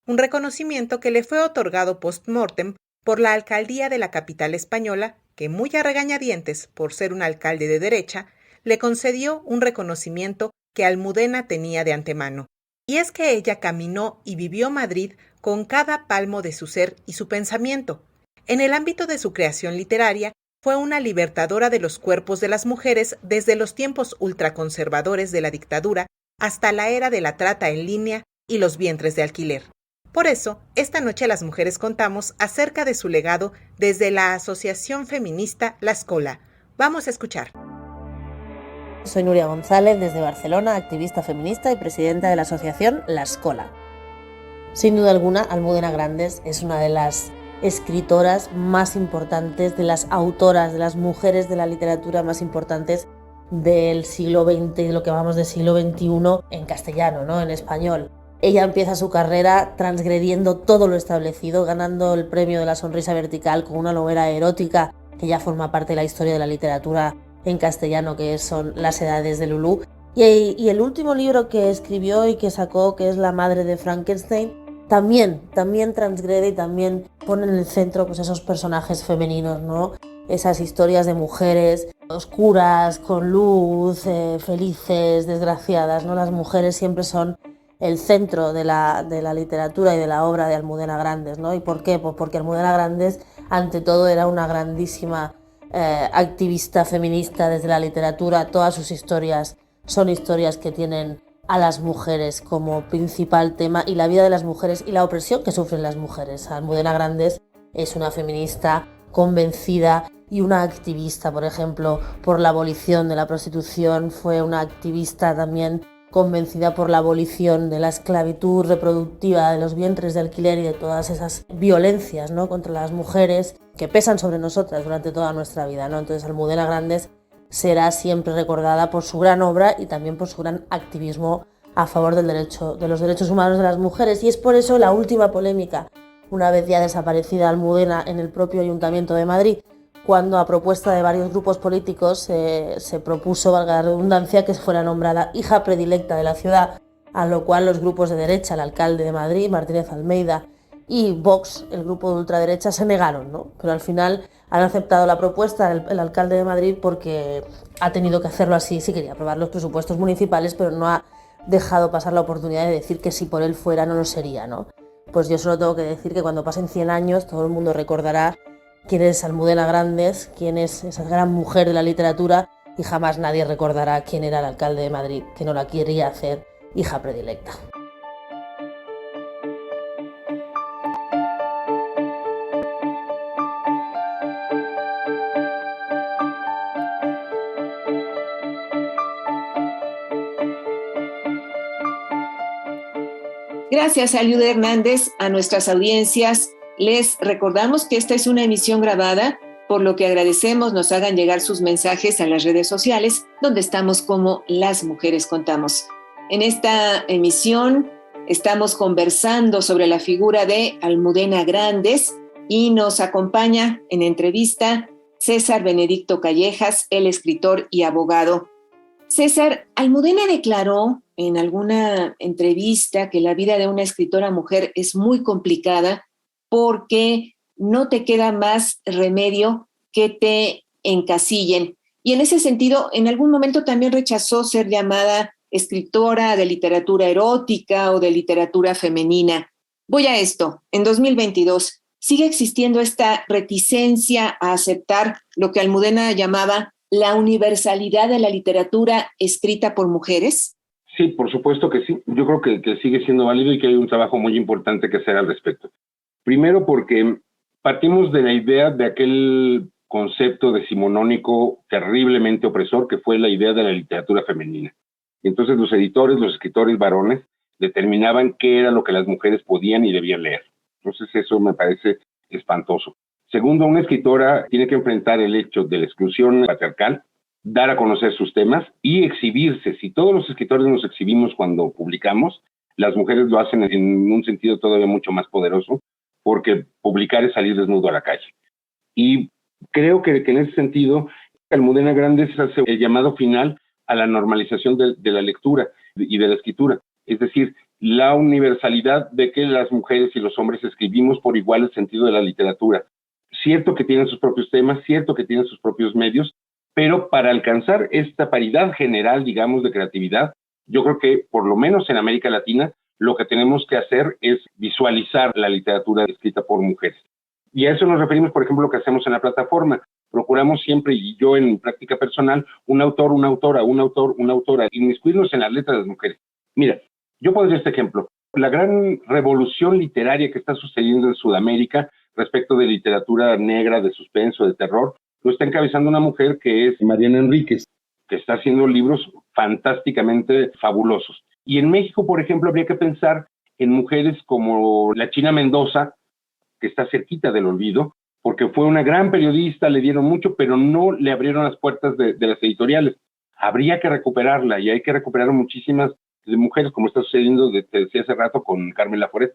G: un reconocimiento que le fue otorgado post-mortem por la alcaldía de la capital española, que muy a regañadientes, por ser un alcalde de derecha, le concedió un reconocimiento que Almudena tenía de antemano. Y es que ella caminó y vivió Madrid con cada palmo de su ser y su pensamiento. En el ámbito de su creación literaria, fue una libertadora de los cuerpos de las mujeres desde los tiempos ultraconservadores de la dictadura hasta la era de la trata en línea y los vientres de alquiler. Por eso, esta noche Las Mujeres contamos acerca de su legado desde la asociación feminista La Escola. Vamos a escuchar.
H: Soy Nuria González, desde Barcelona, activista feminista y presidenta de la asociación La Escola. Sin duda alguna, Almudena Grandes es una de las escritoras más importantes, de las autoras, de las mujeres de la literatura más importantes del siglo XX y de lo que vamos del siglo XXI en castellano, ¿no? En español. Ella empieza su carrera transgrediendo todo lo establecido, ganando el premio de la sonrisa vertical con una novela erótica que ya forma parte de la historia de la literatura en castellano, que son Las edades de Lulú. Y el último libro que escribió y que sacó, que es La madre de Frankenstein, también transgrede y también pone en el centro pues esos personajes femeninos, ¿no? Esas historias de mujeres oscuras, con luz, felices, desgraciadas, ¿no? Las mujeres siempre son el centro de la literatura y de la obra de Almudena Grandes, ¿no? ¿Y por qué? Pues porque Almudena Grandes, ante todo, era una grandísima activista feminista desde la literatura. Todas sus historias son historias que tienen a las mujeres como principal tema, y la vida de las mujeres y la opresión que sufren las mujeres. Almudena Grandes es una feminista convencida y una activista, por ejemplo, por la abolición de la prostitución. Fue una activista también convencida por la abolición de la esclavitud reproductiva, de los vientres de alquiler y de todas esas violencias, ¿no?, contra las mujeres que pesan sobre nosotras durante toda nuestra vida, ¿no? Entonces Almudena Grandes será siempre recordada por su gran obra y también por su gran activismo a favor de los derechos humanos de las mujeres. Y es por eso la última polémica, una vez ya desaparecida Almudena, en el propio Ayuntamiento de Madrid, cuando a propuesta de varios grupos políticos se propuso, valga la redundancia, que fuera nombrada hija predilecta de la ciudad, a lo cual los grupos de derecha, el alcalde de Madrid, Martínez Almeida, y Vox, el grupo de ultraderecha, se negaron, ¿no? Pero al final han aceptado la propuesta el alcalde de Madrid, porque ha tenido que hacerlo así. Sí quería aprobar los presupuestos municipales, pero no ha dejado pasar la oportunidad de decir que si por él fuera no lo sería, ¿no? Pues yo solo tengo que decir que cuando pasen 100 años todo el mundo recordará quién es Almudena Grandes, quién es esa gran mujer de la literatura, y jamás nadie recordará quién era el alcalde de Madrid, que no la quería hacer hija predilecta.
C: Gracias, Eliud Hernández. A nuestras audiencias les recordamos que esta es una emisión grabada, por lo que agradecemos nos hagan llegar sus mensajes a las redes sociales, donde estamos como Las Mujeres Contamos. En esta emisión estamos conversando sobre la figura de Almudena Grandes y nos acompaña en entrevista César Benedicto Callejas, el escritor y abogado. César, Almudena declaró en alguna entrevista que la vida de una escritora mujer es muy complicada porque no te queda más remedio que te encasillen. Y en ese sentido, en algún momento también rechazó ser llamada escritora de literatura erótica o de literatura femenina. Voy a esto, en 2022, ¿sigue existiendo esta reticencia a aceptar lo que Almudena llamaba la universalidad de la literatura escrita por mujeres?
D: Sí, por supuesto que sí. Yo creo que sigue siendo válido y que hay un trabajo muy importante que hacer al respecto. Primero porque partimos de la idea de aquel concepto decimonónico terriblemente opresor que fue la idea de la literatura femenina. Y entonces los editores, los escritores varones determinaban qué era lo que las mujeres podían y debían leer. Entonces eso me parece espantoso. Segundo, una escritora tiene que enfrentar el hecho de la exclusión patriarcal, dar a conocer sus temas y exhibirse. Si todos los escritores nos exhibimos cuando publicamos, las mujeres lo hacen en un sentido todavía mucho más poderoso, porque publicar es salir desnudo a la calle. Y creo que en ese sentido, Almudena Grandes hace el llamado final a la normalización de la lectura y de la escritura. Es decir, la universalidad de que las mujeres y los hombres escribimos por igual el sentido de la literatura. Cierto que tienen sus propios temas, cierto que tienen sus propios medios, pero para alcanzar esta paridad general, digamos, de creatividad, yo creo que, por lo menos en América Latina, lo que tenemos que hacer es visualizar la literatura escrita por mujeres. Y a eso nos referimos, por ejemplo, lo que hacemos en la plataforma. Procuramos siempre, y yo en práctica personal, un autor, una autora, un autor, una autora, inmiscuirnos en las letras de las mujeres. Mira, yo podría este ejemplo. La gran revolución literaria que está sucediendo en Sudamérica respecto de literatura negra, de suspenso, de terror, lo está encabezando una mujer que es Mariana Enríquez, que está haciendo libros fantásticamente fabulosos. Y en México, por ejemplo, habría que pensar en mujeres como la China Mendoza, que está cerquita del olvido, porque fue una gran periodista, le dieron mucho, pero no le abrieron las puertas de las editoriales. Habría que recuperarla, y hay que recuperar muchísimas de mujeres, como está sucediendo, te decía hace rato, con Carmen Laforet.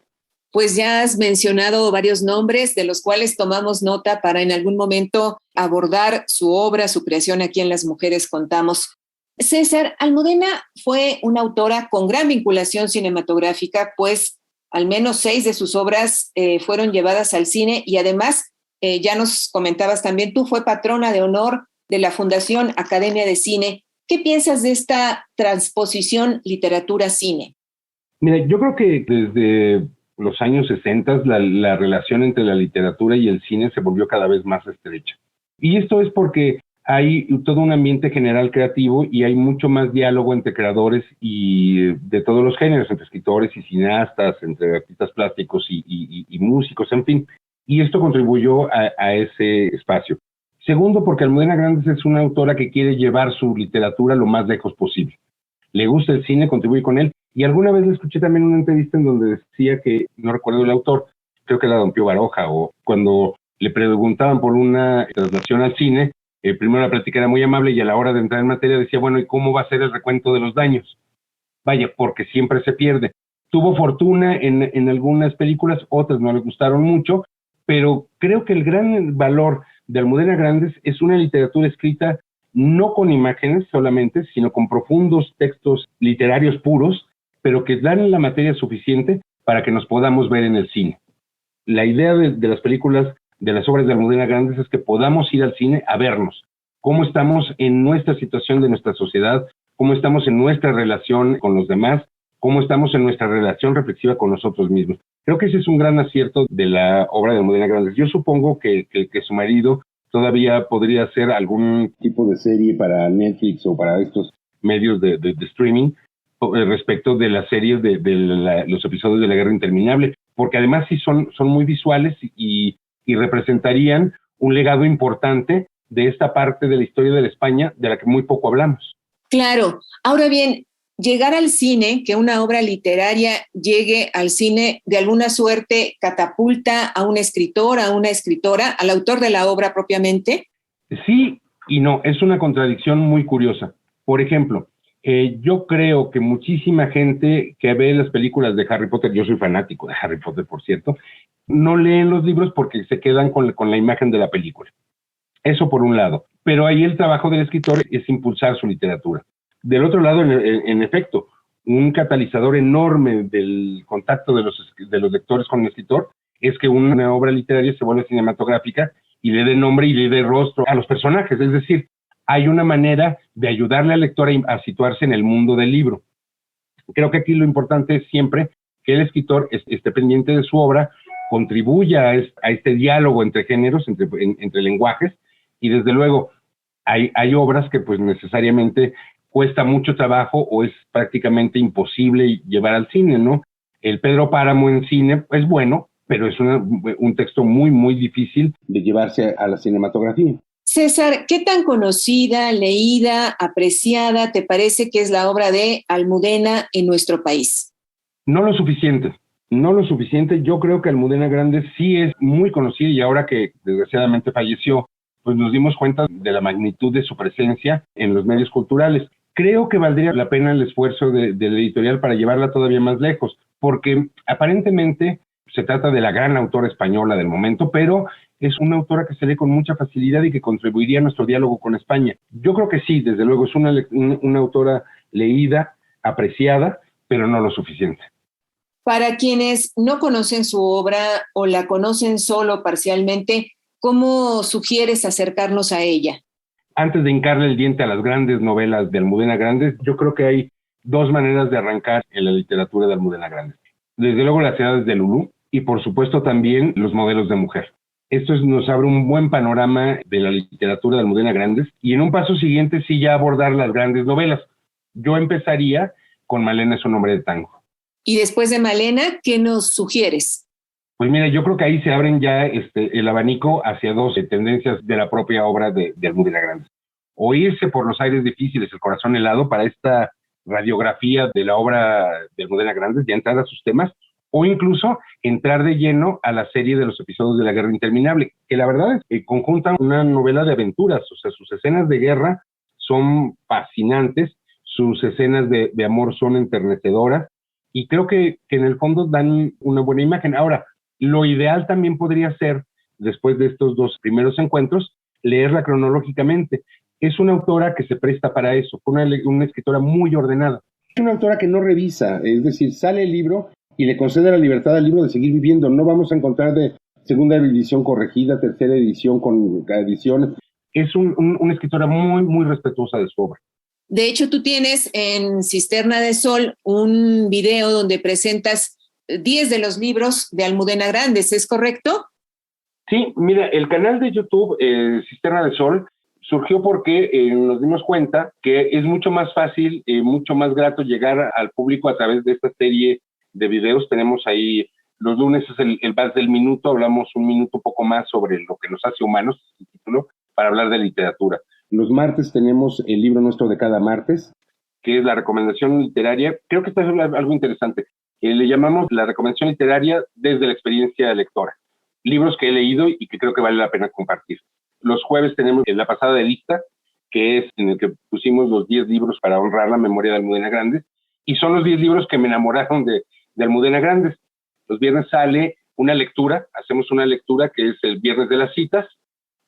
C: Pues ya has mencionado varios nombres de los cuales tomamos nota para en algún momento abordar su obra, su creación aquí en Las Mujeres Contamos. César, Almudena fue una autora con gran vinculación cinematográfica, pues al menos 6 de sus obras fueron llevadas al cine y además, ya nos comentabas también, tú fue patrona de honor de la Fundación Academia de Cine. ¿Qué piensas de esta transposición literatura-cine?
D: Mira, yo creo que desde los años 60 la relación entre la literatura y el cine se volvió cada vez más estrecha. Y esto es porque hay todo un ambiente general creativo y hay mucho más diálogo entre creadores y de todos los géneros, entre escritores y cineastas, entre artistas plásticos y músicos, en fin. Y esto contribuyó a ese espacio. Segundo, porque Almudena Grandes es una autora que quiere llevar su literatura lo más lejos posible. Le gusta el cine, contribuye con él. Y alguna vez le escuché también una entrevista en donde decía que, no recuerdo el autor, creo que era Don Pío Baroja, o cuando le preguntaban por una traslación al cine, primero la plática era muy amable y a la hora de entrar en materia decía, bueno, ¿y cómo va a ser el recuento de los daños? Vaya, porque siempre se pierde. Tuvo fortuna en algunas películas, otras no le gustaron mucho, pero creo que el gran valor de Almudena Grandes es una literatura escrita no con imágenes solamente, sino con profundos textos literarios puros, pero que dan la materia suficiente para que nos podamos ver en el cine. La idea de las películas, de las obras de Almudena Grandes, es que podamos ir al cine a vernos, cómo estamos en nuestra situación de nuestra sociedad, cómo estamos en nuestra relación con los demás, cómo estamos en nuestra relación reflexiva con nosotros mismos. Creo que ese es un gran acierto de la obra de Almudena Grandes. Yo supongo que su marido todavía podría hacer algún tipo de serie para Netflix o para estos medios de streaming respecto de las series de los episodios de La Guerra Interminable, porque además sí son muy visuales y representarían un legado importante de esta parte de la historia de la España de la que muy poco hablamos.
C: Claro. Ahora bien, llegar al cine, que una obra literaria llegue al cine, de alguna suerte catapulta a un escritor, a una escritora, al autor de la obra propiamente.
D: Sí y no, es una contradicción muy curiosa. Por ejemplo, yo creo que muchísima gente que ve las películas de Harry Potter, yo soy fanático de Harry Potter, por cierto, no leen los libros porque se quedan con la imagen de la película. Eso por un lado. Pero ahí el trabajo del escritor es impulsar su literatura. Del otro lado, en efecto, un catalizador enorme del contacto de los lectores con el escritor es que una obra literaria se vuelve cinematográfica y le dé nombre y le dé rostro a los personajes. Es decir, hay una manera de ayudarle al lector a situarse en el mundo del libro. Creo que aquí lo importante es siempre que el escritor esté pendiente de su obra, contribuya a este diálogo entre géneros, entre lenguajes, y desde luego hay obras que pues necesariamente cuesta mucho trabajo o es prácticamente imposible llevar al cine, ¿no? El Pedro Páramo en cine es bueno, pero es un texto muy, muy difícil de llevarse a la cinematografía.
C: César, ¿qué tan conocida, leída, apreciada te parece que es la obra de Almudena en nuestro país?
D: No lo suficiente. Yo creo que Almudena Grandes sí es muy conocida y ahora que desgraciadamente falleció, pues nos dimos cuenta de la magnitud de su presencia en los medios culturales. Creo que valdría la pena el esfuerzo del editorial para llevarla todavía más lejos, porque aparentemente se trata de la gran autora española del momento, pero es una autora que se lee con mucha facilidad y que contribuiría a nuestro diálogo con España. Yo creo que sí, desde luego, es una autora leída, apreciada, pero no lo suficiente.
C: Para quienes no conocen su obra o la conocen solo parcialmente, ¿cómo sugieres acercarnos a ella?
D: Antes de hincarle el diente a las grandes novelas de Almudena Grandes, yo creo que hay dos maneras de arrancar en la literatura de Almudena Grandes. Desde luego las edades de Lulú y por supuesto también los modelos de mujer. Esto nos abre un buen panorama de la literatura de Almudena Grandes y en un paso siguiente sí ya abordar las grandes novelas. Yo empezaría con Malena es un hombre de tango.
C: Y después de Malena, ¿qué nos sugieres?
D: Pues mira, yo creo que ahí se abren ya el abanico hacia dos tendencias de la propia obra de Almudena Grandes. O irse por los aires difíciles, el corazón helado, para esta radiografía de la obra de Almudena Grandes, ya entrar a sus temas, o incluso entrar de lleno a la serie de los episodios de la Guerra Interminable, que la verdad es que conjuntan una novela de aventuras, o sea, sus escenas de guerra son fascinantes, sus escenas de amor son enternecedoras, y creo que en el fondo dan una buena imagen. Ahora, lo ideal también podría ser, después de estos dos primeros encuentros, leerla cronológicamente. Es una autora que se presta para eso, una escritora muy ordenada. Es una autora que no revisa, es decir, sale el libro y le concede la libertad al libro de seguir viviendo. No vamos a encontrar de segunda edición corregida, tercera edición con ediciones. Es una escritora muy, muy respetuosa de su obra.
C: De hecho, tú tienes en Cisterna de Sol un video donde presentas 10 de los libros de Almudena Grandes, ¿es correcto?
D: Sí, mira, el canal de YouTube Cisterna de Sol surgió porque nos dimos cuenta que es mucho más fácil, mucho más grato llegar al público a través de esta serie de videos. Tenemos ahí, los lunes es el Vals del Minuto, hablamos un minuto un poco más sobre lo que nos hace humanos, el título, para hablar de literatura. Los martes tenemos el libro nuestro de cada martes, que es la recomendación literaria. Creo que esto es algo interesante. Le llamamos la recomendación literaria desde la experiencia lectora. Libros que he leído y que creo que vale la pena compartir. Los jueves tenemos la pasada de lista, que es en el que pusimos los 10 libros para honrar la memoria de Almudena Grandes, y son los 10 libros que me enamoraron de Almudena Grandes. Los viernes sale una lectura, hacemos una lectura que es el viernes de las citas.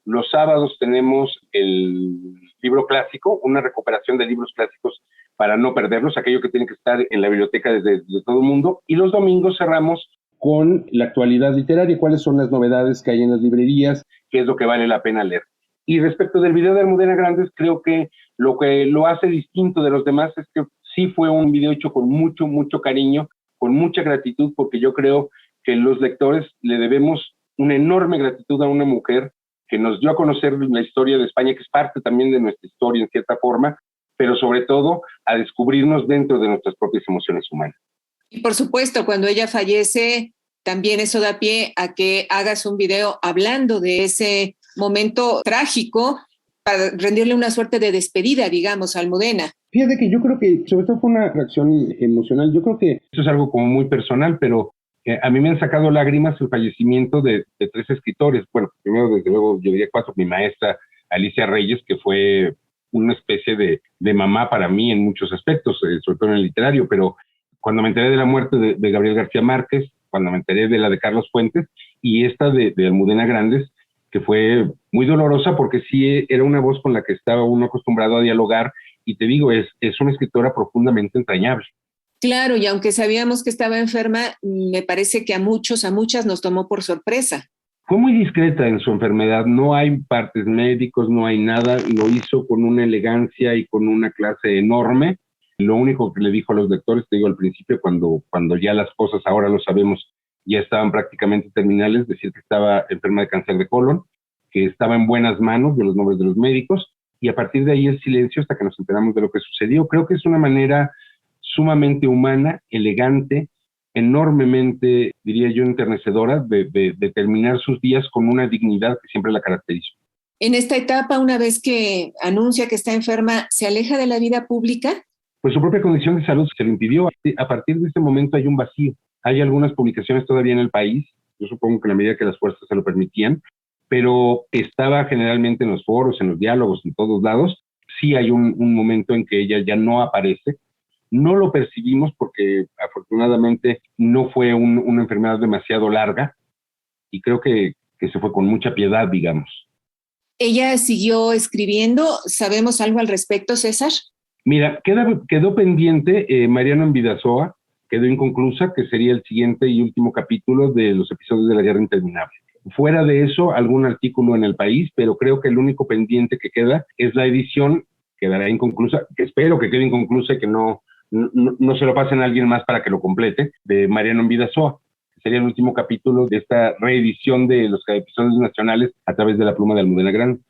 D: Los sábados tenemos el libro clásico, una recuperación de libros clásicos para no perderlos, aquello que tiene que estar en la biblioteca de todo el mundo. Y los domingos cerramos con la actualidad literaria, cuáles son las novedades que hay en las librerías, qué es lo que vale la pena leer. Y respecto del video de Almudena Grandes, creo que lo hace distinto de los demás es que sí fue un video hecho con mucho, mucho cariño, con mucha gratitud, porque yo creo que los lectores le debemos una enorme gratitud a una mujer que nos dio a conocer la historia de España, que es parte también de nuestra historia en cierta forma, pero sobre todo a descubrirnos dentro de nuestras propias emociones humanas.
C: Y por supuesto, cuando ella fallece, también eso da pie a que hagas un video hablando de ese momento trágico para rendirle una suerte de despedida, digamos, a Almudena.
D: Fíjate que yo creo que, sobre todo fue una reacción emocional, yo creo que eso es algo como muy personal, pero a mí me han sacado lágrimas el fallecimiento de 3 escritores. Bueno, primero, desde luego, yo diría 4. Mi maestra Alicia Reyes, que fue una especie de mamá para mí en muchos aspectos, sobre todo en el literario, pero cuando me enteré de la muerte de Gabriel García Márquez, cuando me enteré de la de Carlos Fuentes, y esta de Almudena Grandes, que fue muy dolorosa porque sí era una voz con la que estaba uno acostumbrado a dialogar, y te digo, es una escritora profundamente entrañable.
C: Claro, y aunque sabíamos que estaba enferma, me parece que a muchas nos tomó por sorpresa.
D: Fue muy discreta en su enfermedad, no hay partes médicos, no hay nada, lo hizo con una elegancia y con una clase enorme. Lo único que le dijo a los lectores, te digo al principio, cuando ya las cosas, ahora lo sabemos, ya estaban prácticamente terminales, decir que estaba enferma de cáncer de colon, que estaba en buenas manos de los nombres de los médicos, y a partir de ahí el silencio hasta que nos enteramos de lo que sucedió. Creo que es una manera sumamente humana, elegante, enormemente, diría yo, enternecedora de terminar sus días con una dignidad que siempre la caracterizó.
C: En esta etapa, una vez que anuncia que está enferma, ¿se aleja de la vida pública?
D: Pues su propia condición de salud se lo impidió. A partir de ese momento hay un vacío. Hay algunas publicaciones todavía en el país, yo supongo que en la medida que las fuerzas se lo permitían, pero estaba generalmente en los foros, en los diálogos, en todos lados. Sí hay un momento en que ella ya no aparece, No lo percibimos porque afortunadamente no fue una enfermedad demasiado larga y creo que se fue con mucha piedad, digamos.
C: ¿Ella siguió escribiendo? ¿Sabemos algo al respecto, César?
D: Mira, quedó pendiente Mariano en Vidasoa, quedó inconclusa, que sería el siguiente y último capítulo de los episodios de La Guerra Interminable. Fuera de eso, algún artículo en El País, pero creo que el único pendiente que queda es la edición, quedará inconclusa, que espero que quede inconclusa y que no se lo pasen a alguien más para que lo complete, de Mariano en Vidasoa. Sería el último capítulo de esta reedición de los episodios nacionales a través de la pluma de Almudena Grandes.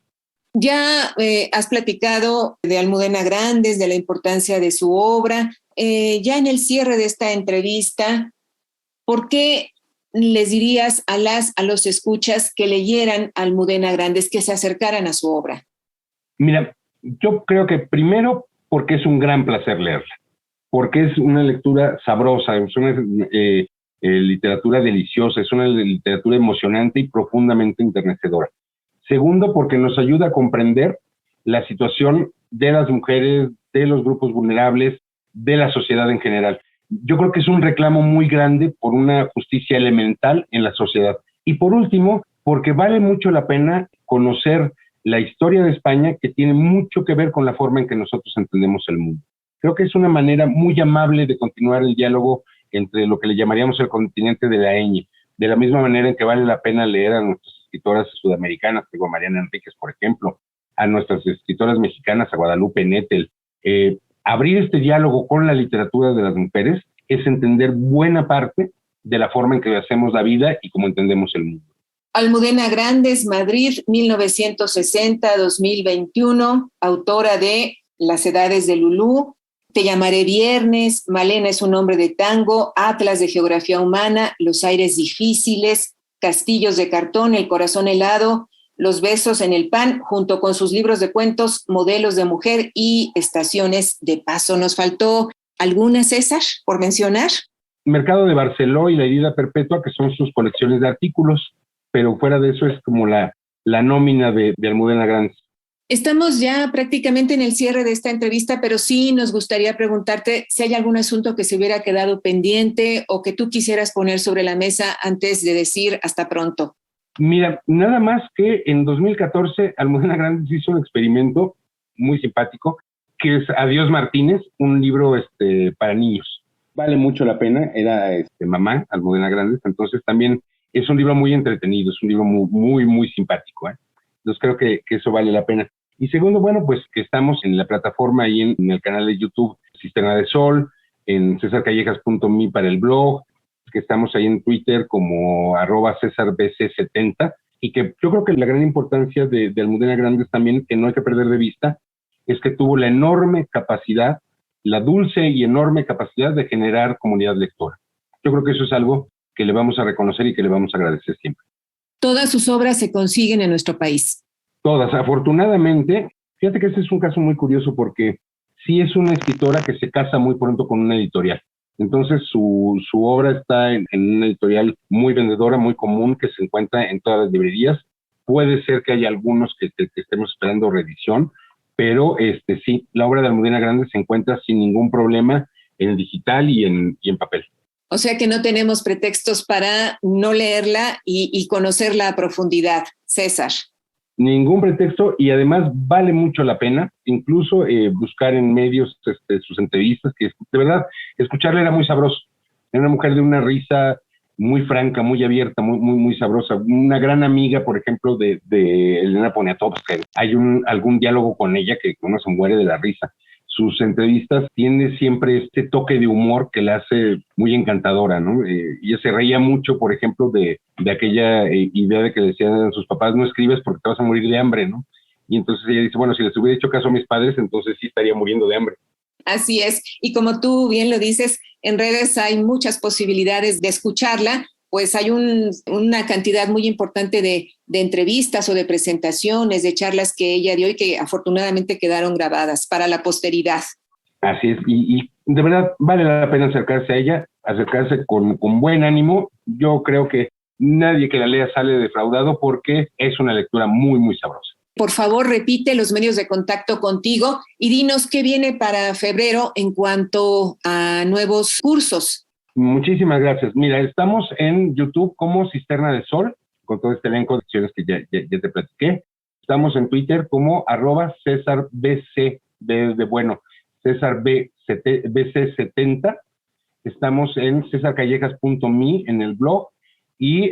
C: Ya has platicado de Almudena Grandes, de la importancia de su obra. Ya en el cierre de esta entrevista, ¿por qué les dirías a los escuchas que leyeran a Almudena Grandes, que se acercaran a su obra?
D: Mira, yo creo que primero porque es un gran placer leerla, porque es una lectura sabrosa, es una literatura deliciosa, es una literatura emocionante y profundamente enternecedora. Segundo, porque nos ayuda a comprender la situación de las mujeres, de los grupos vulnerables, de la sociedad en general. Yo creo que es un reclamo muy grande por una justicia elemental en la sociedad. Y por último, porque vale mucho la pena conocer la historia de España, que tiene mucho que ver con la forma en que nosotros entendemos el mundo. Creo que es una manera muy amable de continuar el diálogo entre lo que le llamaríamos el continente de la ñ, de la misma manera en que vale la pena leer a nuestras escritoras sudamericanas, como Mariana Enríquez, por ejemplo, a nuestras escritoras mexicanas, a Guadalupe Nettel. Abrir este diálogo con la literatura de las mujeres es entender buena parte de la forma en que hacemos la vida y cómo entendemos el mundo.
C: Almudena Grandes, Madrid, 1960-2021, autora de Las edades de Lulú, Te llamaré viernes, Malena es un hombre de tango, Atlas de geografía humana, Los aires difíciles, Castillos de cartón, El corazón helado, Los besos en el pan, junto con sus libros de cuentos, Modelos de mujer y Estaciones de paso. ¿Nos faltó alguna, César, por mencionar?
D: Mercado de Barceló y La herida perpetua, que son sus colecciones de artículos, pero fuera de eso es como la nómina de Almudena Grandes.
C: Estamos ya prácticamente en el cierre de esta entrevista, pero sí nos gustaría preguntarte si hay algún asunto que se hubiera quedado pendiente o que tú quisieras poner sobre la mesa antes de decir hasta pronto.
D: Mira, nada más que en 2014 Almudena Grandes hizo un experimento muy simpático, que es Adiós Martínez, un libro para niños. Vale mucho la pena, era mamá, Almudena Grandes, entonces también es un libro muy entretenido, es un libro muy, muy, muy simpático, Entonces creo que eso vale la pena. Y segundo, bueno, pues que estamos en la plataforma ahí en el canal de YouTube Cisterna de Sol, en cesarcallejas.me para el blog, que estamos ahí en Twitter como @CésarBC70, y que yo creo que la gran importancia de Almudena Grandes también, que no hay que perder de vista, es que tuvo la enorme capacidad, la dulce y enorme capacidad de generar comunidad lectora. Yo creo que eso es algo que le vamos a reconocer y que le vamos a agradecer siempre.
C: Todas sus obras se consiguen en nuestro país.
D: Todas, afortunadamente. Fíjate que este es un caso muy curioso porque sí es una escritora que se casa muy pronto con una editorial. Entonces su obra está en una editorial muy vendedora, muy común, que se encuentra en todas las librerías. Puede ser que haya algunos que estemos esperando reedición, pero sí, la obra de Almudena Grandes se encuentra sin ningún problema en digital y en papel.
C: O sea que no tenemos pretextos para no leerla y conocerla a profundidad, César.
D: Ningún pretexto, y además vale mucho la pena, incluso buscar en medios sus entrevistas, que de verdad, escucharla era muy sabroso. Era una mujer de una risa muy franca, muy abierta, muy, muy, muy sabrosa. Una gran amiga, por ejemplo, de Elena Poniatowska. Hay algún diálogo con ella que uno se muere de la risa. Sus entrevistas tiene siempre este toque de humor que la hace muy encantadora, ¿no? Ella se reía mucho, por ejemplo, de aquella idea de que decían a sus papás, no escribes porque te vas a morir de hambre, ¿no? Y entonces ella dice, bueno, si les hubiera hecho caso a mis padres, entonces sí estaría muriendo de hambre.
C: Así es, y como tú bien lo dices, en redes hay muchas posibilidades de escucharla, pues hay una cantidad muy importante de entrevistas o de presentaciones, de charlas que ella dio y que afortunadamente quedaron grabadas para la posteridad.
D: Así es, y de verdad vale la pena acercarse a ella, acercarse con buen ánimo. Yo creo que nadie que la lea sale defraudado porque es una lectura muy, muy sabrosa.
C: Por favor, repite los medios de contacto contigo y dinos qué viene para febrero en cuanto a nuevos cursos.
D: Muchísimas gracias. Mira, estamos en YouTube como Cisterna de Sol, con todo este elenco de acciones que ya te platiqué. Estamos en Twitter como @CésarBC, César BC70. Estamos en cesarcallejas.me en el blog y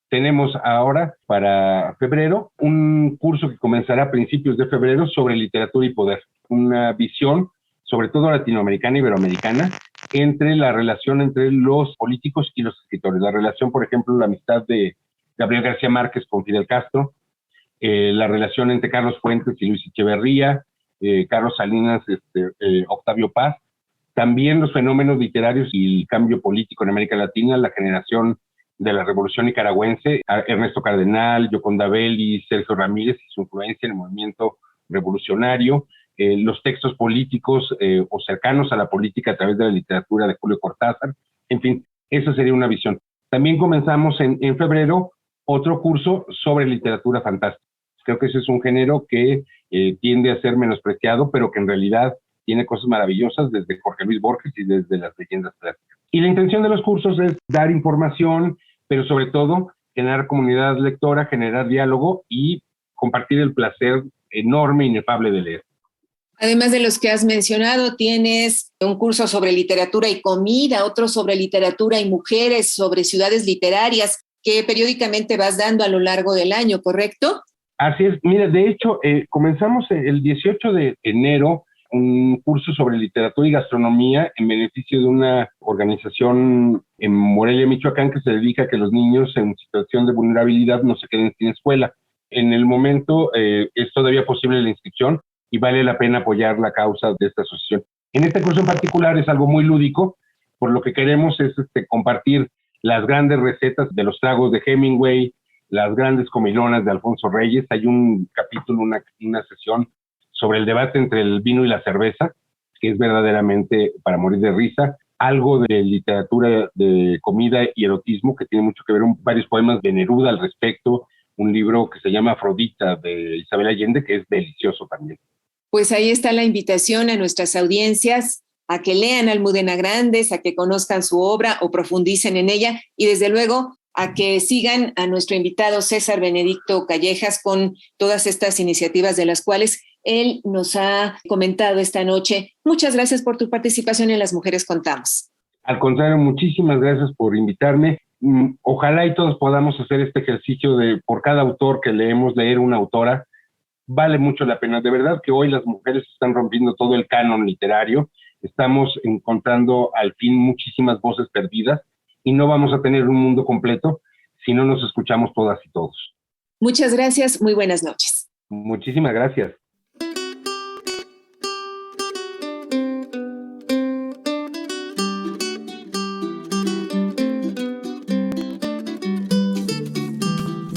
D: tenemos ahora para febrero un curso que comenzará a principios de febrero sobre literatura y poder, una visión sobre todo latinoamericana y iberoamericana entre la relación entre los políticos y los escritores. La relación, por ejemplo, la amistad de Gabriel García Márquez con Fidel Castro, la relación entre Carlos Fuentes y Luis Echeverría, Carlos Salinas, Octavio Paz, también los fenómenos literarios y el cambio político en América Latina, la generación de la Revolución Nicaragüense, Ernesto Cardenal, Gioconda Belli, Sergio Ramírez y su influencia en el movimiento revolucionario, los textos políticos o cercanos a la política a través de la literatura de Julio Cortázar. En fin, esa sería una visión. También comenzamos en febrero otro curso sobre literatura fantástica. Creo que ese es un género que tiende a ser menospreciado, pero que en realidad tiene cosas maravillosas desde Jorge Luis Borges y desde las leyendas clásicas. Y la intención de los cursos es dar información, pero sobre todo generar comunidad lectora, generar diálogo y compartir el placer enorme e inefable de leer.
C: Además de los que has mencionado, tienes un curso sobre literatura y comida, otro sobre literatura y mujeres, sobre ciudades literarias, que periódicamente vas dando a lo largo del año, ¿correcto?
D: Así es. Mira, de hecho, comenzamos el 18 de enero un curso sobre literatura y gastronomía en beneficio de una organización en Morelia, Michoacán, que se dedica a que los niños en situación de vulnerabilidad no se queden sin escuela. En el momento es todavía posible la inscripción y vale la pena apoyar la causa de esta asociación. En este curso en particular es algo muy lúdico, por lo que queremos es compartir las grandes recetas de los tragos de Hemingway, las grandes comilonas de Alfonso Reyes. Hay un capítulo, una sesión sobre el debate entre el vino y la cerveza, que es verdaderamente para morir de risa. Algo de literatura de comida y erotismo, que tiene mucho que ver, varios poemas de Neruda al respecto, un libro que se llama Afrodita de Isabel Allende, que es delicioso también.
C: Pues ahí está la invitación a nuestras audiencias a que lean Almudena Grandes, a que conozcan su obra o profundicen en ella y desde luego a que sigan a nuestro invitado César Benedicto Callejas con todas estas iniciativas de las cuales él nos ha comentado esta noche. Muchas gracias por tu participación en Las Mujeres Contamos.
D: Al contrario, muchísimas gracias por invitarme. Ojalá y todos podamos hacer este ejercicio de, por cada autor que leemos, leer una autora. Vale mucho la pena. De verdad que hoy las mujeres están rompiendo todo el canon literario. Estamos encontrando al fin muchísimas voces perdidas y no vamos a tener un mundo completo si no nos escuchamos todas y todos.
C: Muchas gracias. Muy buenas noches.
D: Muchísimas gracias.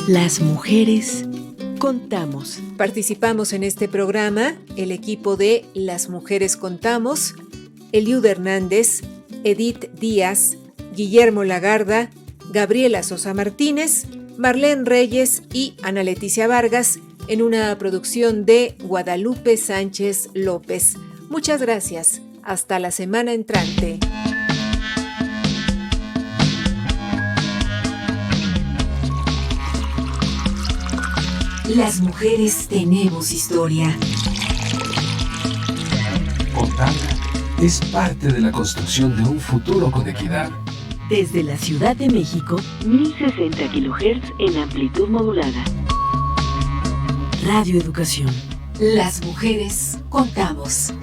B: Las mujeres contamos.
C: Participamos en este programa el equipo de Las Mujeres Contamos, Eliud Hernández, Edith Díaz, Guillermo Lagarda, Gabriela Sosa Martínez, Marlene Reyes y Ana Leticia Vargas en una producción de Guadalupe Sánchez López. Muchas gracias. Hasta la semana entrante.
B: Las mujeres tenemos historia.
A: Contarla es parte de la construcción de un futuro con equidad.
B: Desde la Ciudad de México, 1060 kHz en amplitud modulada. Radio Educación. Las mujeres contamos.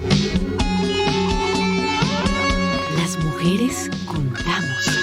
B: Las mujeres contamos.